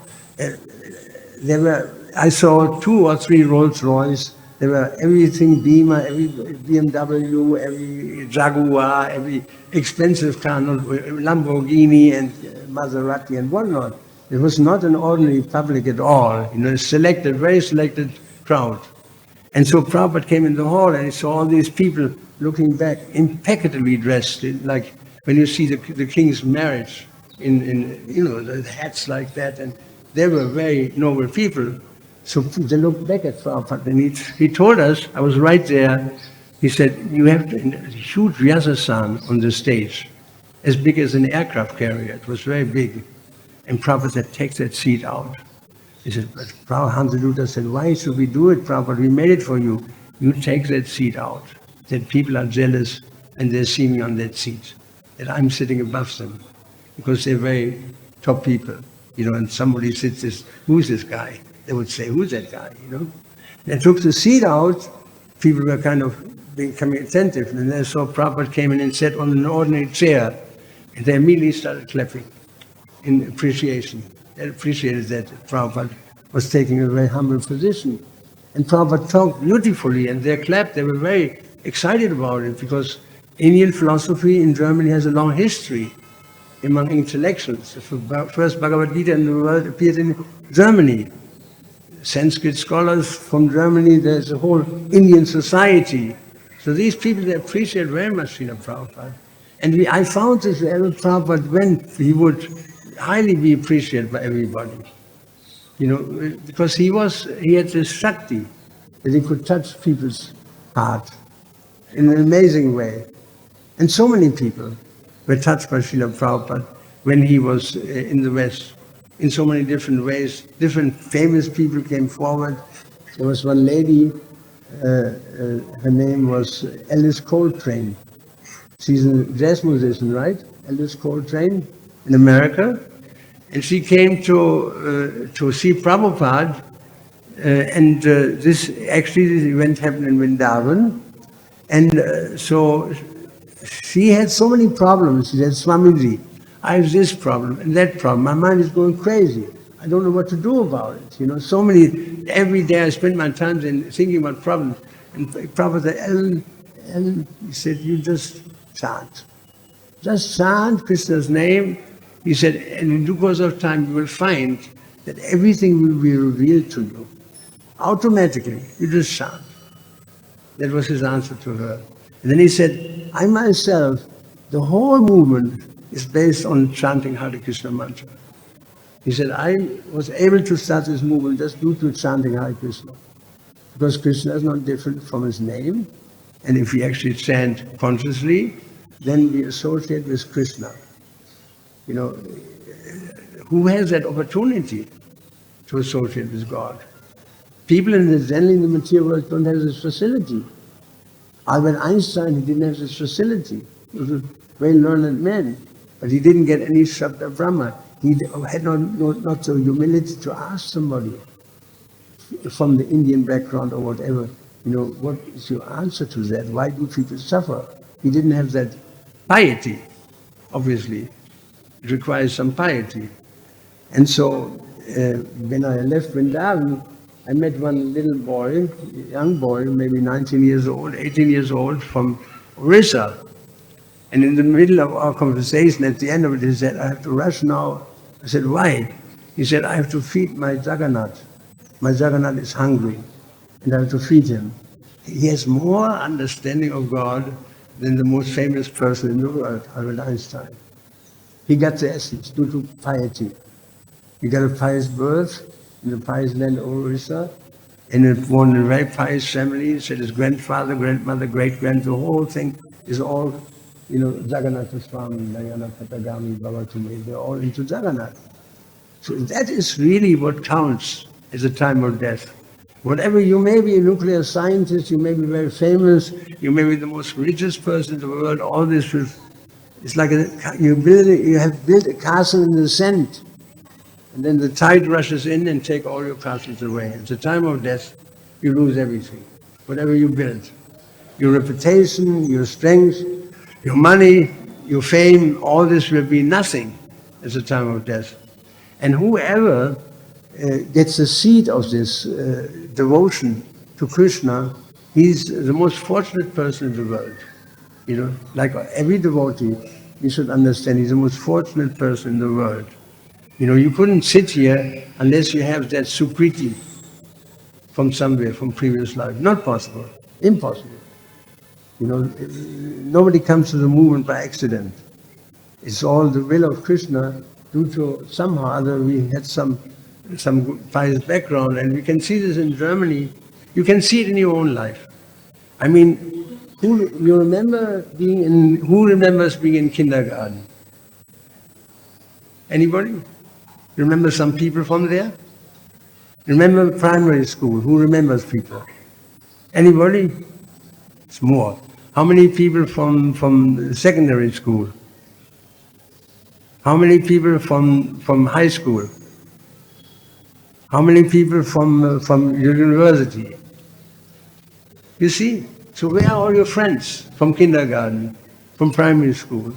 I saw 2 or 3 Rolls Royce. There were everything Beamer, every BMW, every Jaguar, every expensive car, Lamborghini and Maserati and whatnot. It was not an ordinary public at all, a very selected crowd. And so Prabhupada came in the hall and he saw all these people looking back, impeccably dressed, like when you see the king's marriage, the hats like that, and they were very noble people. So they looked back at Prabhupada, and he told us, I was right there, he said, you have a huge Vyasasan on the stage, as big as an aircraft carrier. It was very big. And Prabhupada said, take that seat out. He said, but Hansa said, why should we do it, Prabhupada? We made it for you. You take that seat out. That people are jealous and they see me on that seat, that I'm sitting above them, because they're very top people, and somebody sits, who's this guy? They would say, who's that guy, They took the seat out, people were kind of becoming attentive, and then saw Prabhupada came in and sat on an ordinary chair, and they immediately started clapping in appreciation. They appreciated that Prabhupada was taking a very humble position. And Prabhupada talked beautifully, and they clapped. They were very excited about it, because Indian philosophy in Germany has a long history among intellectuals. The first Bhagavad-gita in the world appeared in Germany. Sanskrit scholars from Germany, there's a whole Indian society. So these people, they appreciate very much Srila Prabhupada. And I found this wherever Prabhupada went, he would highly be appreciated by everybody. Because he had this Shakti, that he could touch people's heart in an amazing way. And so many people were touched by Srila Prabhupada when he was in the West, in so many different ways. Different famous people came forward. There was one lady, her name was Alice Coltrane. She's a jazz musician, right? Alice Coltrane, in America. And she came to see Prabhupada, and this event happened in Vrindavan. And so she had so many problems. She said, Swamiji, I have this problem and that problem. My mind is going crazy. I don't know what to do about it. So many, every day I spend my time thinking about problems. And Prabhupada said, Ellen, he said, you just chant. Just chant Krishna's name. He said, and in due course of time, you will find that everything will be revealed to you. Automatically, you just chant. That was his answer to her. And then he said, I myself, the whole movement is based on chanting Hare Krishna mantra. He said, I was able to start this movement just due to chanting Hare Krishna. Because Krishna is not different from his name. And if we actually chant consciously, then we associate with Krishna. Who has that opportunity to associate with God? People generally in the material world don't have this facility. Albert Einstein, he didn't have this facility. He was a very learned man, but he didn't get any Shabda Brahma. He had not the humility to ask somebody from the Indian background or whatever, what is your answer to that? Why do people suffer? He didn't have that piety, obviously. It requires some piety. And so when I left Vrindavan, I met one little boy, young boy, maybe 19 years old, 18 years old, from Orissa. And in the middle of our conversation, at the end of it, he said, I have to rush now. I said, why? He said, I have to feed my Jagannath. My Jagannath is hungry, and I have to feed him. He has more understanding of God than the most famous person in the world, Albert Einstein. He got the essence due to piety. He got a pious birth in the pious land of Orissa, and born in a very pious family. He said his grandfather, grandmother, great-grand, the whole thing is all, Jagannath Swami, Nayana Patagami, Bhavatumi, they're all into Jagannath. So that is really what counts at the time of death. Whatever, you may be a nuclear scientist, you may be very famous, you may be the most richest person in the world, all this it's like you have built a castle in the sand, and then the tide rushes in and take all your castles away. At the time of death, you lose everything, whatever you built. Your reputation, your strength, your money, your fame, all this will be nothing at the time of death. And whoever gets the seed of this devotion to Krishna, he's the most fortunate person in the world. Like every devotee, you should understand he's the most fortunate person in the world. You couldn't sit here unless you have that sukriti from somewhere, from previous life. Not possible. Impossible. Nobody comes to the movement by accident. It's all the will of Krishna due to somehow or other we had some pious background, and we can see this in Germany. You can see it in your own life. I mean, who remembers being in kindergarten? Anybody? Remember some people from there? Remember primary school? Who remembers people? Anybody? It's more. How many people from secondary school? How many people from high school? How many people from university? You see? So where are all your friends from kindergarten, from primary school?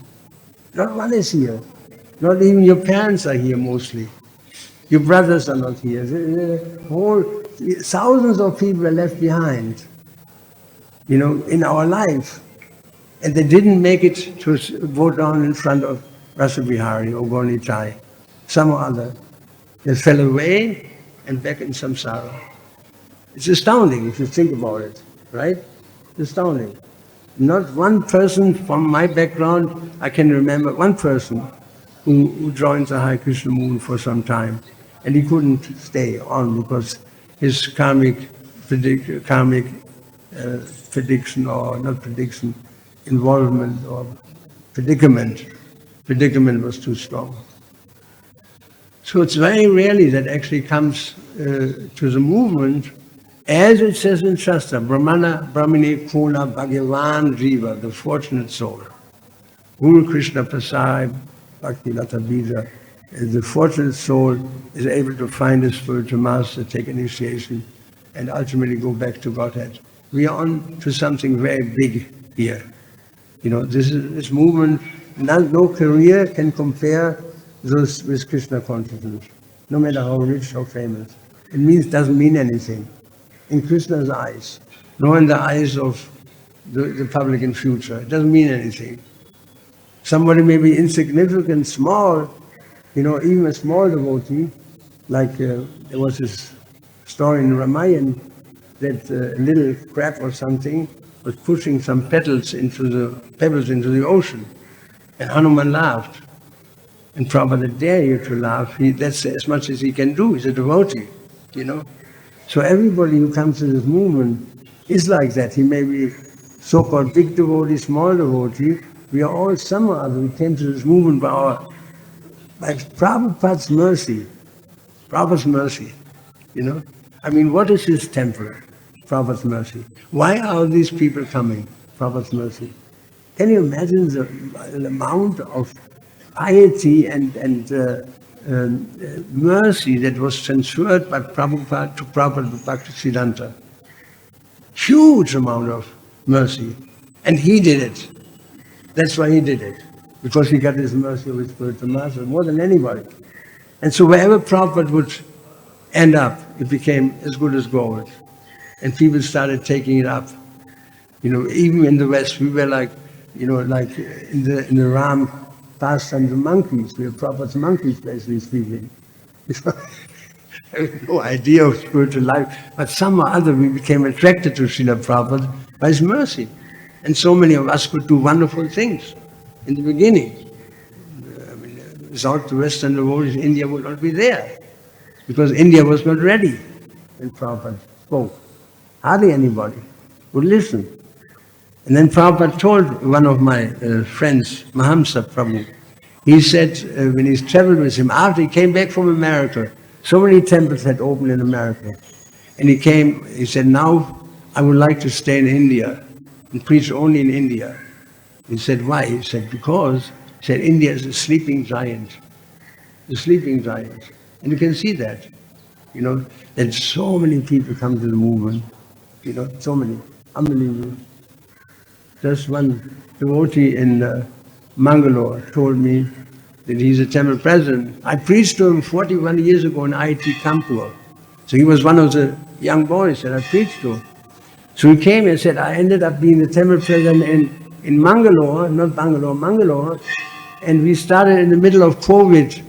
Not one is here. Not even your parents are here mostly. Your brothers are not here. Thousands of people are left behind, in our life. And they didn't make it to go down in front of Rasa Bihari or Gornitai, some or other. They fell away and back in samsara. It's astounding if you think about it, right? It's astounding. Not one person from my background, I can remember one person who joined the Hare Krishna movement for some time, and he couldn't stay on because his karmic prediction, or not prediction, involvement or predicament was too strong. So it's very rarely that actually comes to the movement, as it says in Shastra, Brahmana, Brahmini, Puna, Bhagavan, Jiva, the fortunate soul. Guru Krishna Prasad, Bhakti Lata Bija, the fortunate soul is able to find a spiritual master, take initiation, and ultimately go back to Godhead. We are on to something very big here. This movement, no career can compare this with Krishna consciousness. no matter how rich or famous. It doesn't mean anything in Krishna's eyes, nor in the eyes of the public in future. It doesn't mean anything. Somebody may be insignificant, small, even a small devotee, like there was this story in Ramayana that a little crab or something was pushing some pebbles into the ocean, and Hanuman laughed. And Prabhupada dare you to laugh. That's as much as he can do. He's a devotee, So everybody who comes to this movement is like that. He may be so-called big devotee, small devotee. We are all some or other. We came to this movement by Prabhupada's mercy. Prabhupada's mercy, what is his temple? Prabhupada's mercy. Why are these people coming? Prabhupada's mercy. Can you imagine the amount of piety and mercy that was transferred by Prabhupada to Prabhupada Bhaktisiddhanta? Huge amount of mercy. And he did it. That's why he did it. Because he got his mercy with spiritual master more than anybody. And so wherever Prabhupada would end up, it became as good as gold. And people started taking it up. Even in the West, we were like in the Ram pastimes, the monkeys. We have Prabhupada's monkeys, basically speaking. I have no idea of spiritual life, but somehow or other we became attracted to Srila Prabhupada by his mercy. And so many of us could do wonderful things in the beginning. Without the Western devotees, India would not be there, because India was not ready when Prabhupada spoke. Hardly anybody would listen. And then Prabhupada told one of my friends, Mahamsa Prabhu, he said when he's traveled with him, after he came back from America, so many temples had opened in America. And he said, now I would like to stay in India and preach only in India. He said, why? He said, because India is a sleeping giant. A sleeping giant. And you can see that, that so many people come to the movement, so many, unbelievable. Just one devotee in Mangala told me that he's a temple president. I preached to him 41 years ago in IIT Kanpur. So he was one of the young boys that I preached to. So he came and said, I ended up being the temple president in Mangalore, not Bangalore, Mangalore, and we started in the middle of COVID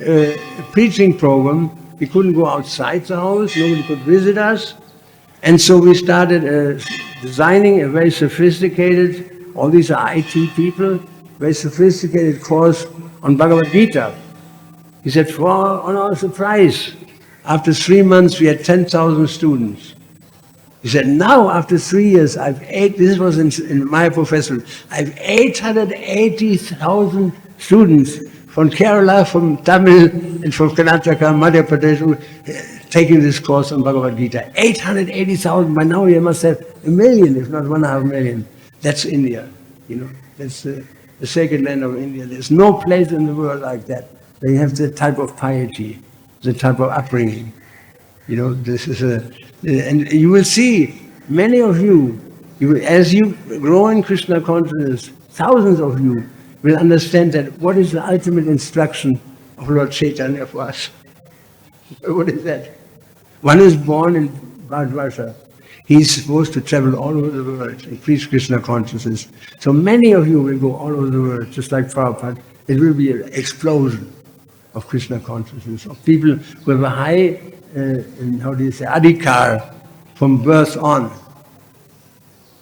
a preaching program. We couldn't go outside the house, nobody could visit us. And so we started designing a very sophisticated, all these are IT people, very sophisticated course on Bhagavad-gita. He said, on our surprise, after 3 months we had 10,000 students. He said, now after 3 years, this was in my professor, I have 880,000 students from Kerala, from Tamil, and from Karnataka, Madhya Pradesh, taking this course on Bhagavad-gita. 880,000, by now you must have 1 million, if not 1.5 million. That's India, that's the sacred land of India. There's no place in the world like that. They have the type of piety, the type of upbringing. This is and you will see, many of you, as you grow in Krishna consciousness, thousands of you will understand that what is the ultimate instruction of Lord Chaitanya for us. What is that? One is born in Bharatvarsha. He's supposed to travel all over the world and preach Krishna consciousness. So many of you will go all over the world, just like Prabhupada. It will be an explosion of Krishna consciousness, of people who have a high, adhikar from birth on.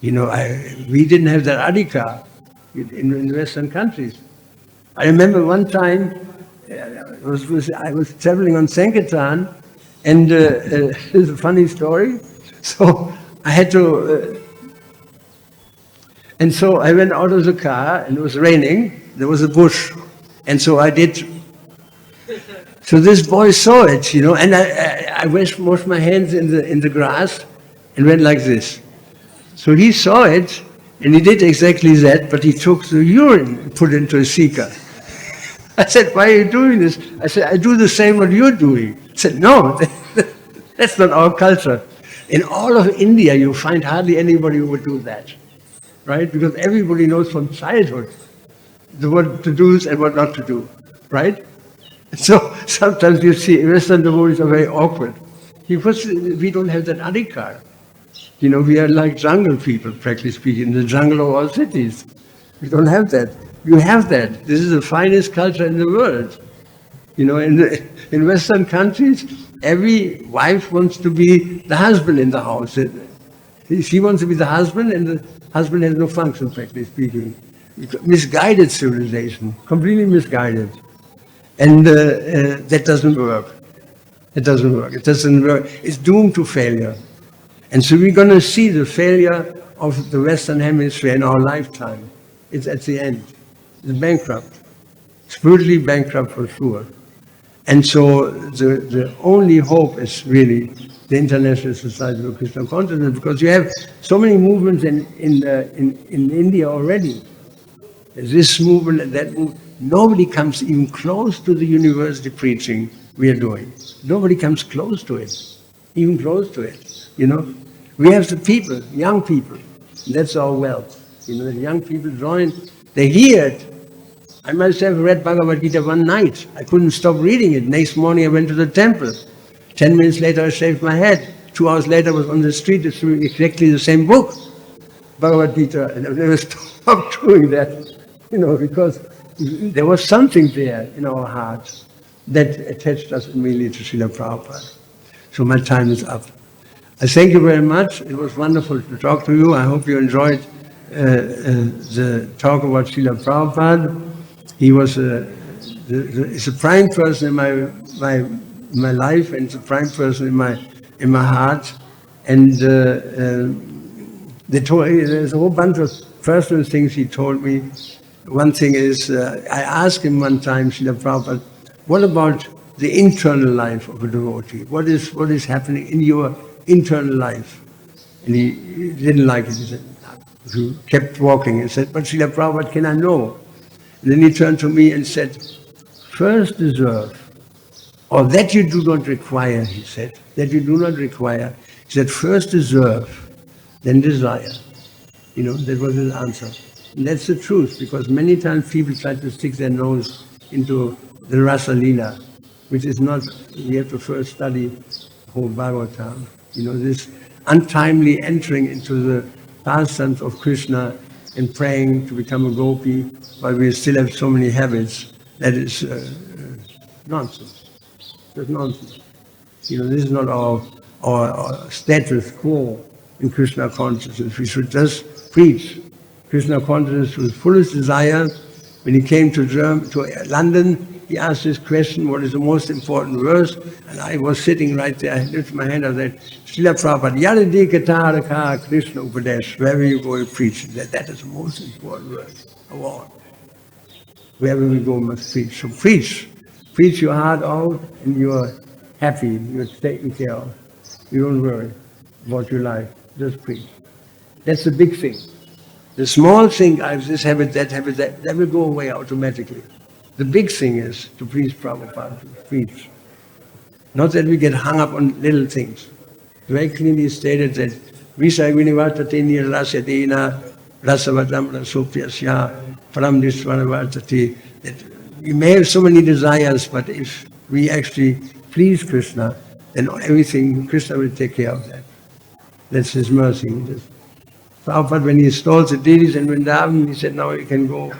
We didn't have that adhikar in Western countries. I remember one time, I was traveling on Sankirtan, and it's a funny story. So I had to, and so I went out of the car, and it was raining. There was a bush, and so I did. So this boy saw it, and I washed my hands in the grass, and went like this. So he saw it, and he did exactly that, but he took the urine and put it into a seeker. I said, why are you doing this? I said, I do the same what you're doing. He said, no, that's not our culture. In all of India, you find hardly anybody who would do that, right? Because everybody knows from childhood what to do and what not to do, right? So sometimes you see Western devotees are very awkward because we don't have that adhikar. You know, we are like jungle people, practically speaking, in the jungle of all cities. We don't have that. You have that. This is the finest culture in the world. You know, in Western countries, every wife wants to be the husband in the house. She wants to be the husband, and the husband has no function, practically speaking. Misguided civilization, completely misguided. And that doesn't work. It doesn't work. It doesn't work. It's doomed to failure. And so we're going to see the failure of the Western Hemisphere in our lifetime. It's at the end. It's bankrupt. It's brutally bankrupt for sure. And so the only hope is really the International Society for Krishna Consciousness, because you have so many movements in India already. There's this movement and that movement. Nobody comes even close to the university preaching we are doing. Nobody comes close to it, even close to it. You know, we have the people, young people. That's our wealth. You know, the young people join. They hear it. I myself read Bhagavad-gita one night. I couldn't stop reading it. Next morning I went to the temple. 10 minutes later I shaved my head. 2 hours later I was on the street through exactly the same book, Bhagavad-gita, and I've never stopped doing that. You know, because there was something there in our hearts that attached us immediately to Srila Prabhupada. So my time is up. I thank you very much. It was wonderful to talk to you. I hope you enjoyed the talk about Srila Prabhupada. He was he's a prime person in my life, and the prime person in my heart. And there's a whole bunch of personal things he told me. One thing is, I asked him one time, Srila Prabhupada, what about the internal life of a devotee? What is happening in your internal life? And he didn't like it. He said, he kept walking and said, but Srila Prabhupada, can I know? And then he turned to me and said, first deserve, or that you do not require, he said, that you do not require. He said, first deserve, then desire. You know, that was his answer. And that's the truth, because many times people try to stick their nose into the Rasa Lila, which is not, we have to first study the whole Bhagavatam. You know, this untimely entering into the pastimes of Krishna and praying to become a gopi, while we still have so many habits, that is nonsense. That's nonsense. You know, this is not our status quo in Krishna consciousness. We should just preach Krishna consciousness with fullest desire. When he came to London, he asked this question, what is the most important verse? And I was sitting right there, I lifted my hand, I said, Srila Prabhupada, Yadidikataraka Krishna Upadesh, wherever you go, you preach. That is the most important verse of all. Wherever we go, we must preach. So preach. Preach your heart out, and you're happy, you're taken care of. You don't worry about your life, just preach. That's the big thing. The small thing, I have this habit, that will go away automatically. The big thing is to please Prabhupada, to preach. Not that we get hung up on little things. Very clearly stated that Visa Vinivartati Nirlasyadina Rasavadam Rasupyasya Param Nishvanavartati. That we may have so many desires, but if we actually please Krishna, then everything, Krishna will take care of that. That's his mercy. Prabhupada, when he installed the deities in Vrindavan, he said, now you can go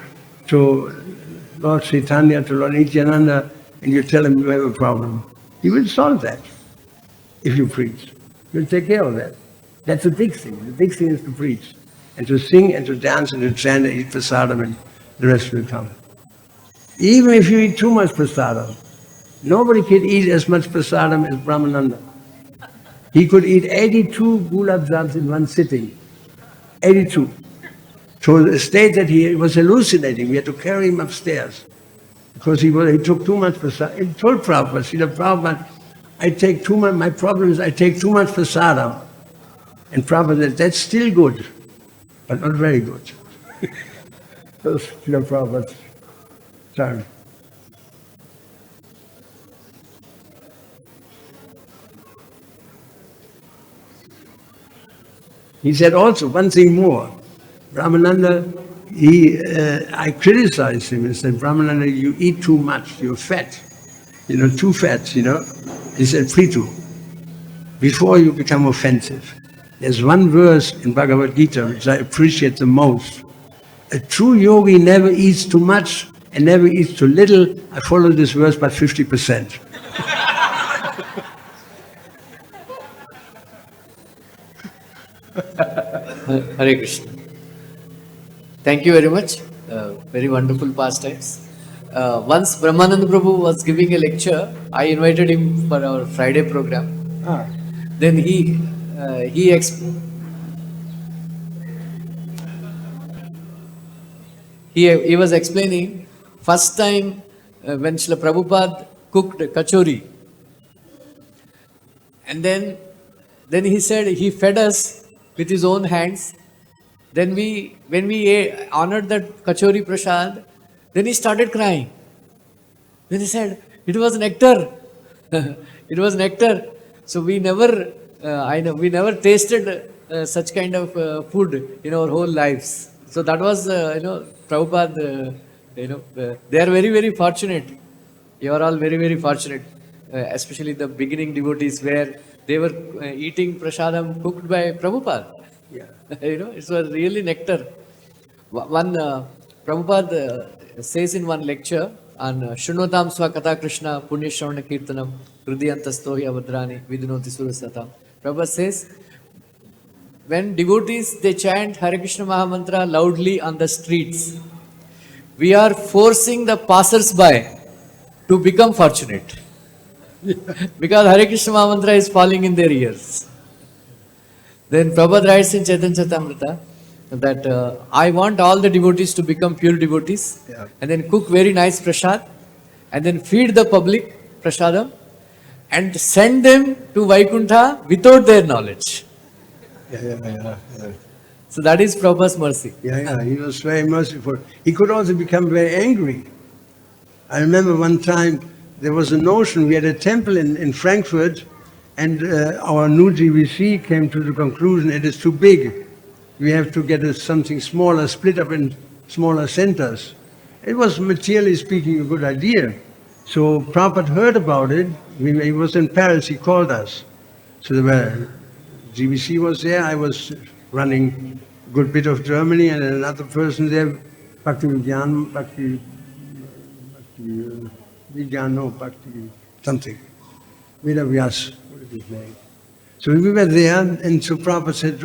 to Lord Chaitanya, to Lord Nityananda, and you tell him you have a problem. He will solve that if you preach. He'll take care of that. That's the big thing. The big thing is to preach, and to sing, and to dance, and to chant, and eat prasadam, and the rest will come. Even if you eat too much prasadam, nobody can eat as much prasadam as Brahmananda. He could eat 82 gulab jams in one sitting. 82. To the state that he was hallucinating. We had to carry him upstairs because he took too much prasadam. He told Prabhupada, Srila Prabhupada, I take too much, my problem is I take too much prasadam. And Prabhupada said, that's still good, but not very good. That was Srila Prabhupada's turn. He said also one thing more. Brahmananda, I criticized him and said, Brahmananda, you eat too much, you're fat. too fat, He said, Prithu, before you become offensive, there's one verse in Bhagavad-gita which I appreciate the most. A true yogi never eats too much and never eats too little. I follow this verse by 50%. Hare Krishna. Thank you very much. Very wonderful pastimes. Once Brahmananda Prabhu was giving a lecture, I invited him for our Friday program. Then he was explaining first time when Srila Prabhupada cooked kachori, and then he said he fed us with his own hands. Then when we honored that kachori prasad, then he started crying. Then he said it was nectar. It was nectar. So we never tasted such kind of food in our whole lives. So that was Prabhupada. They are very, very fortunate. You are all very, very fortunate, especially the beginning devotees where they were eating prasadam cooked by Prabhupada. Yeah. It was really nectar. One Prabhupada says in one lecture on Shrunotam Swakatha Krishna Punya Shravana Kirtanam Hridayantastohi Avadrani Vidunoti Surasatam. Prabhupada says, when devotees they chant Hare Krishna Mahamantra loudly on the streets, we are forcing the passers-by to become fortunate. Because Hare Krishna Mahamantra is falling in their ears. Then Prabhupada writes in Chaitanya Charitamrita that I want all the devotees to become pure devotees, and then cook very nice prasad, and then feed the public prasadam, and send them to Vaikuntha without their knowledge. So that is Prabhupada's mercy. He was very merciful. He could also become very angry. I remember one time there was a notion, we had a temple in Frankfurt, and our new GVC came to the conclusion it is too big. We have to get something smaller, split up in smaller centers. It was, materially speaking, a good idea. So Prabhupada heard about it. He was in Paris, he called us. So GVC was there, I was running a good bit of Germany, and another person there, Bhakti something. Vedavyas, what is his name? So we were there, and so Prabhupada said,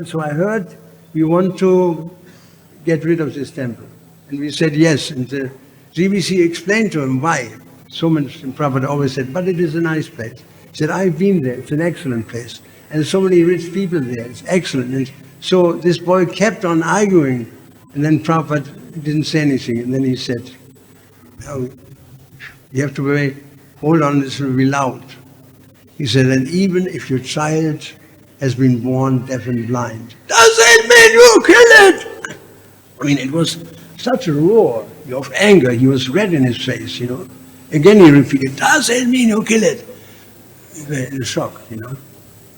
so I heard you want to get rid of this temple. And we said yes, and the GVC explained to him why. So much, and Prabhupada always said, but it is a nice place. He said, I've been there, it's an excellent place. And so many rich people there, it's excellent. And so this boy kept on arguing, and then Prabhupada didn't say anything. And then he said, oh, you have to hold on, this will be loud. He said, and even if your child has been born deaf and blind, does it mean you kill it? I mean, it was such a roar of anger. He was red in his face, Again he repeated, does it mean you kill it? We were in shock, And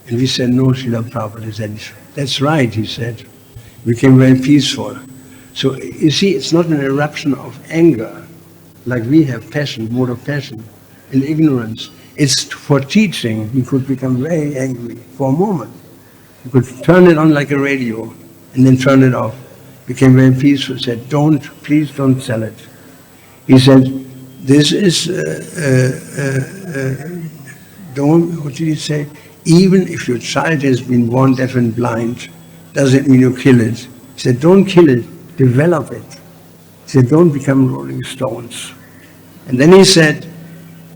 we said, no, Srila Prabhupada said, that's right, he said. We became very peaceful. So you see, it's not an eruption of anger, like we have passion, mode of passion, in ignorance. It's for teaching. He could become very angry for a moment. He could turn it on like a radio and then turn it off. Became very peaceful, said, please don't sell it. He said, this is, what did he say? Even if your child has been born deaf and blind, doesn't mean you kill it. He said, don't kill it, develop it. He said, don't become rolling stones. And then he said,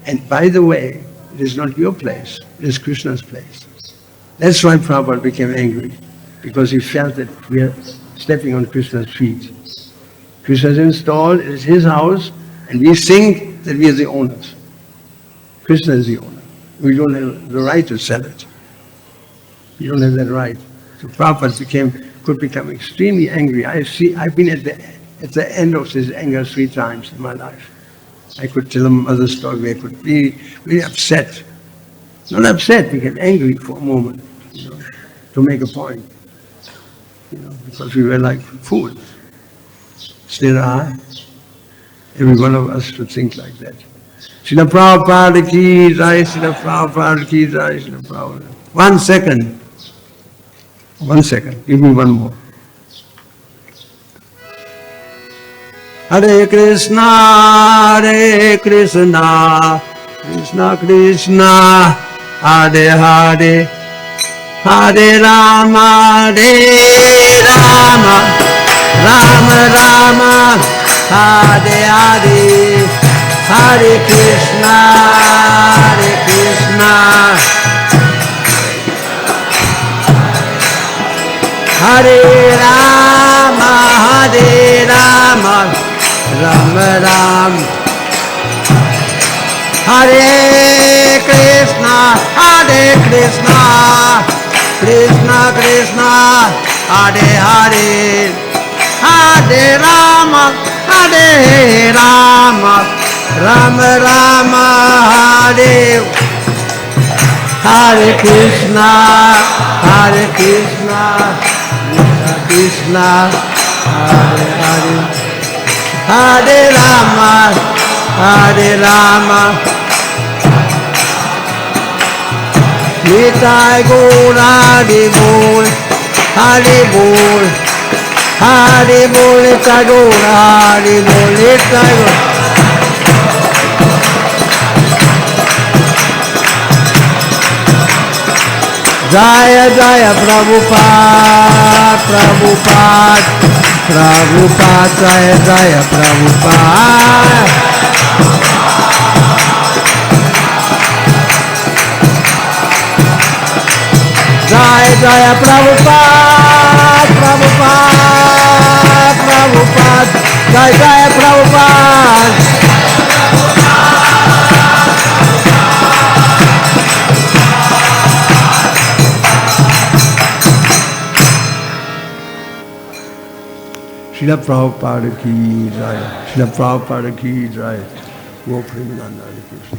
and by the way, it is not your place, it is Krishna's place. That's why Prabhupada became angry, because he felt that we are stepping on Krishna's feet. Krishna is installed, it is his house, and we think that we are the owners. Krishna is the owner. We don't have the right to sell it. We don't have that right. So Prabhupada could become extremely angry. I've been at the end of this anger 3 times in my life. I could tell him other stories where I could be really upset. Not upset, became angry for a moment, to make a point. Because we were like fools. Still are. Every one of us should think like that. Srila Prabhupada ki jai, Srila Prabhupada ki jai, Srila Prabhupada. 1 second. 1 second. Give me one more. Hare Krishna, Krishna Krishna, Hare Hare, Hare Rama, Rama Rama, Hare Hare, Hare Krishna, Hare Rama, Rama Rama, Hare Krishna, Krishna Krishna, Hare Hare, Hare Rama, Rama Rama, Hare Krishna, Krishna, Hare Hare, Hare Rama, Nitai Gaur Hare Bol, Hare Bol, Nitai Gaur Hare Bol, Nitai Gaur. Jaya Jaya Prabhupada, Jaya Jaya Prabhupada. Jaya Jaya Prabhupada, Jaya Jaya Prabhupada. Srila Prabhupada ki jai, Srila Prabhupada ki jai. Go Premananda Hare Krishna.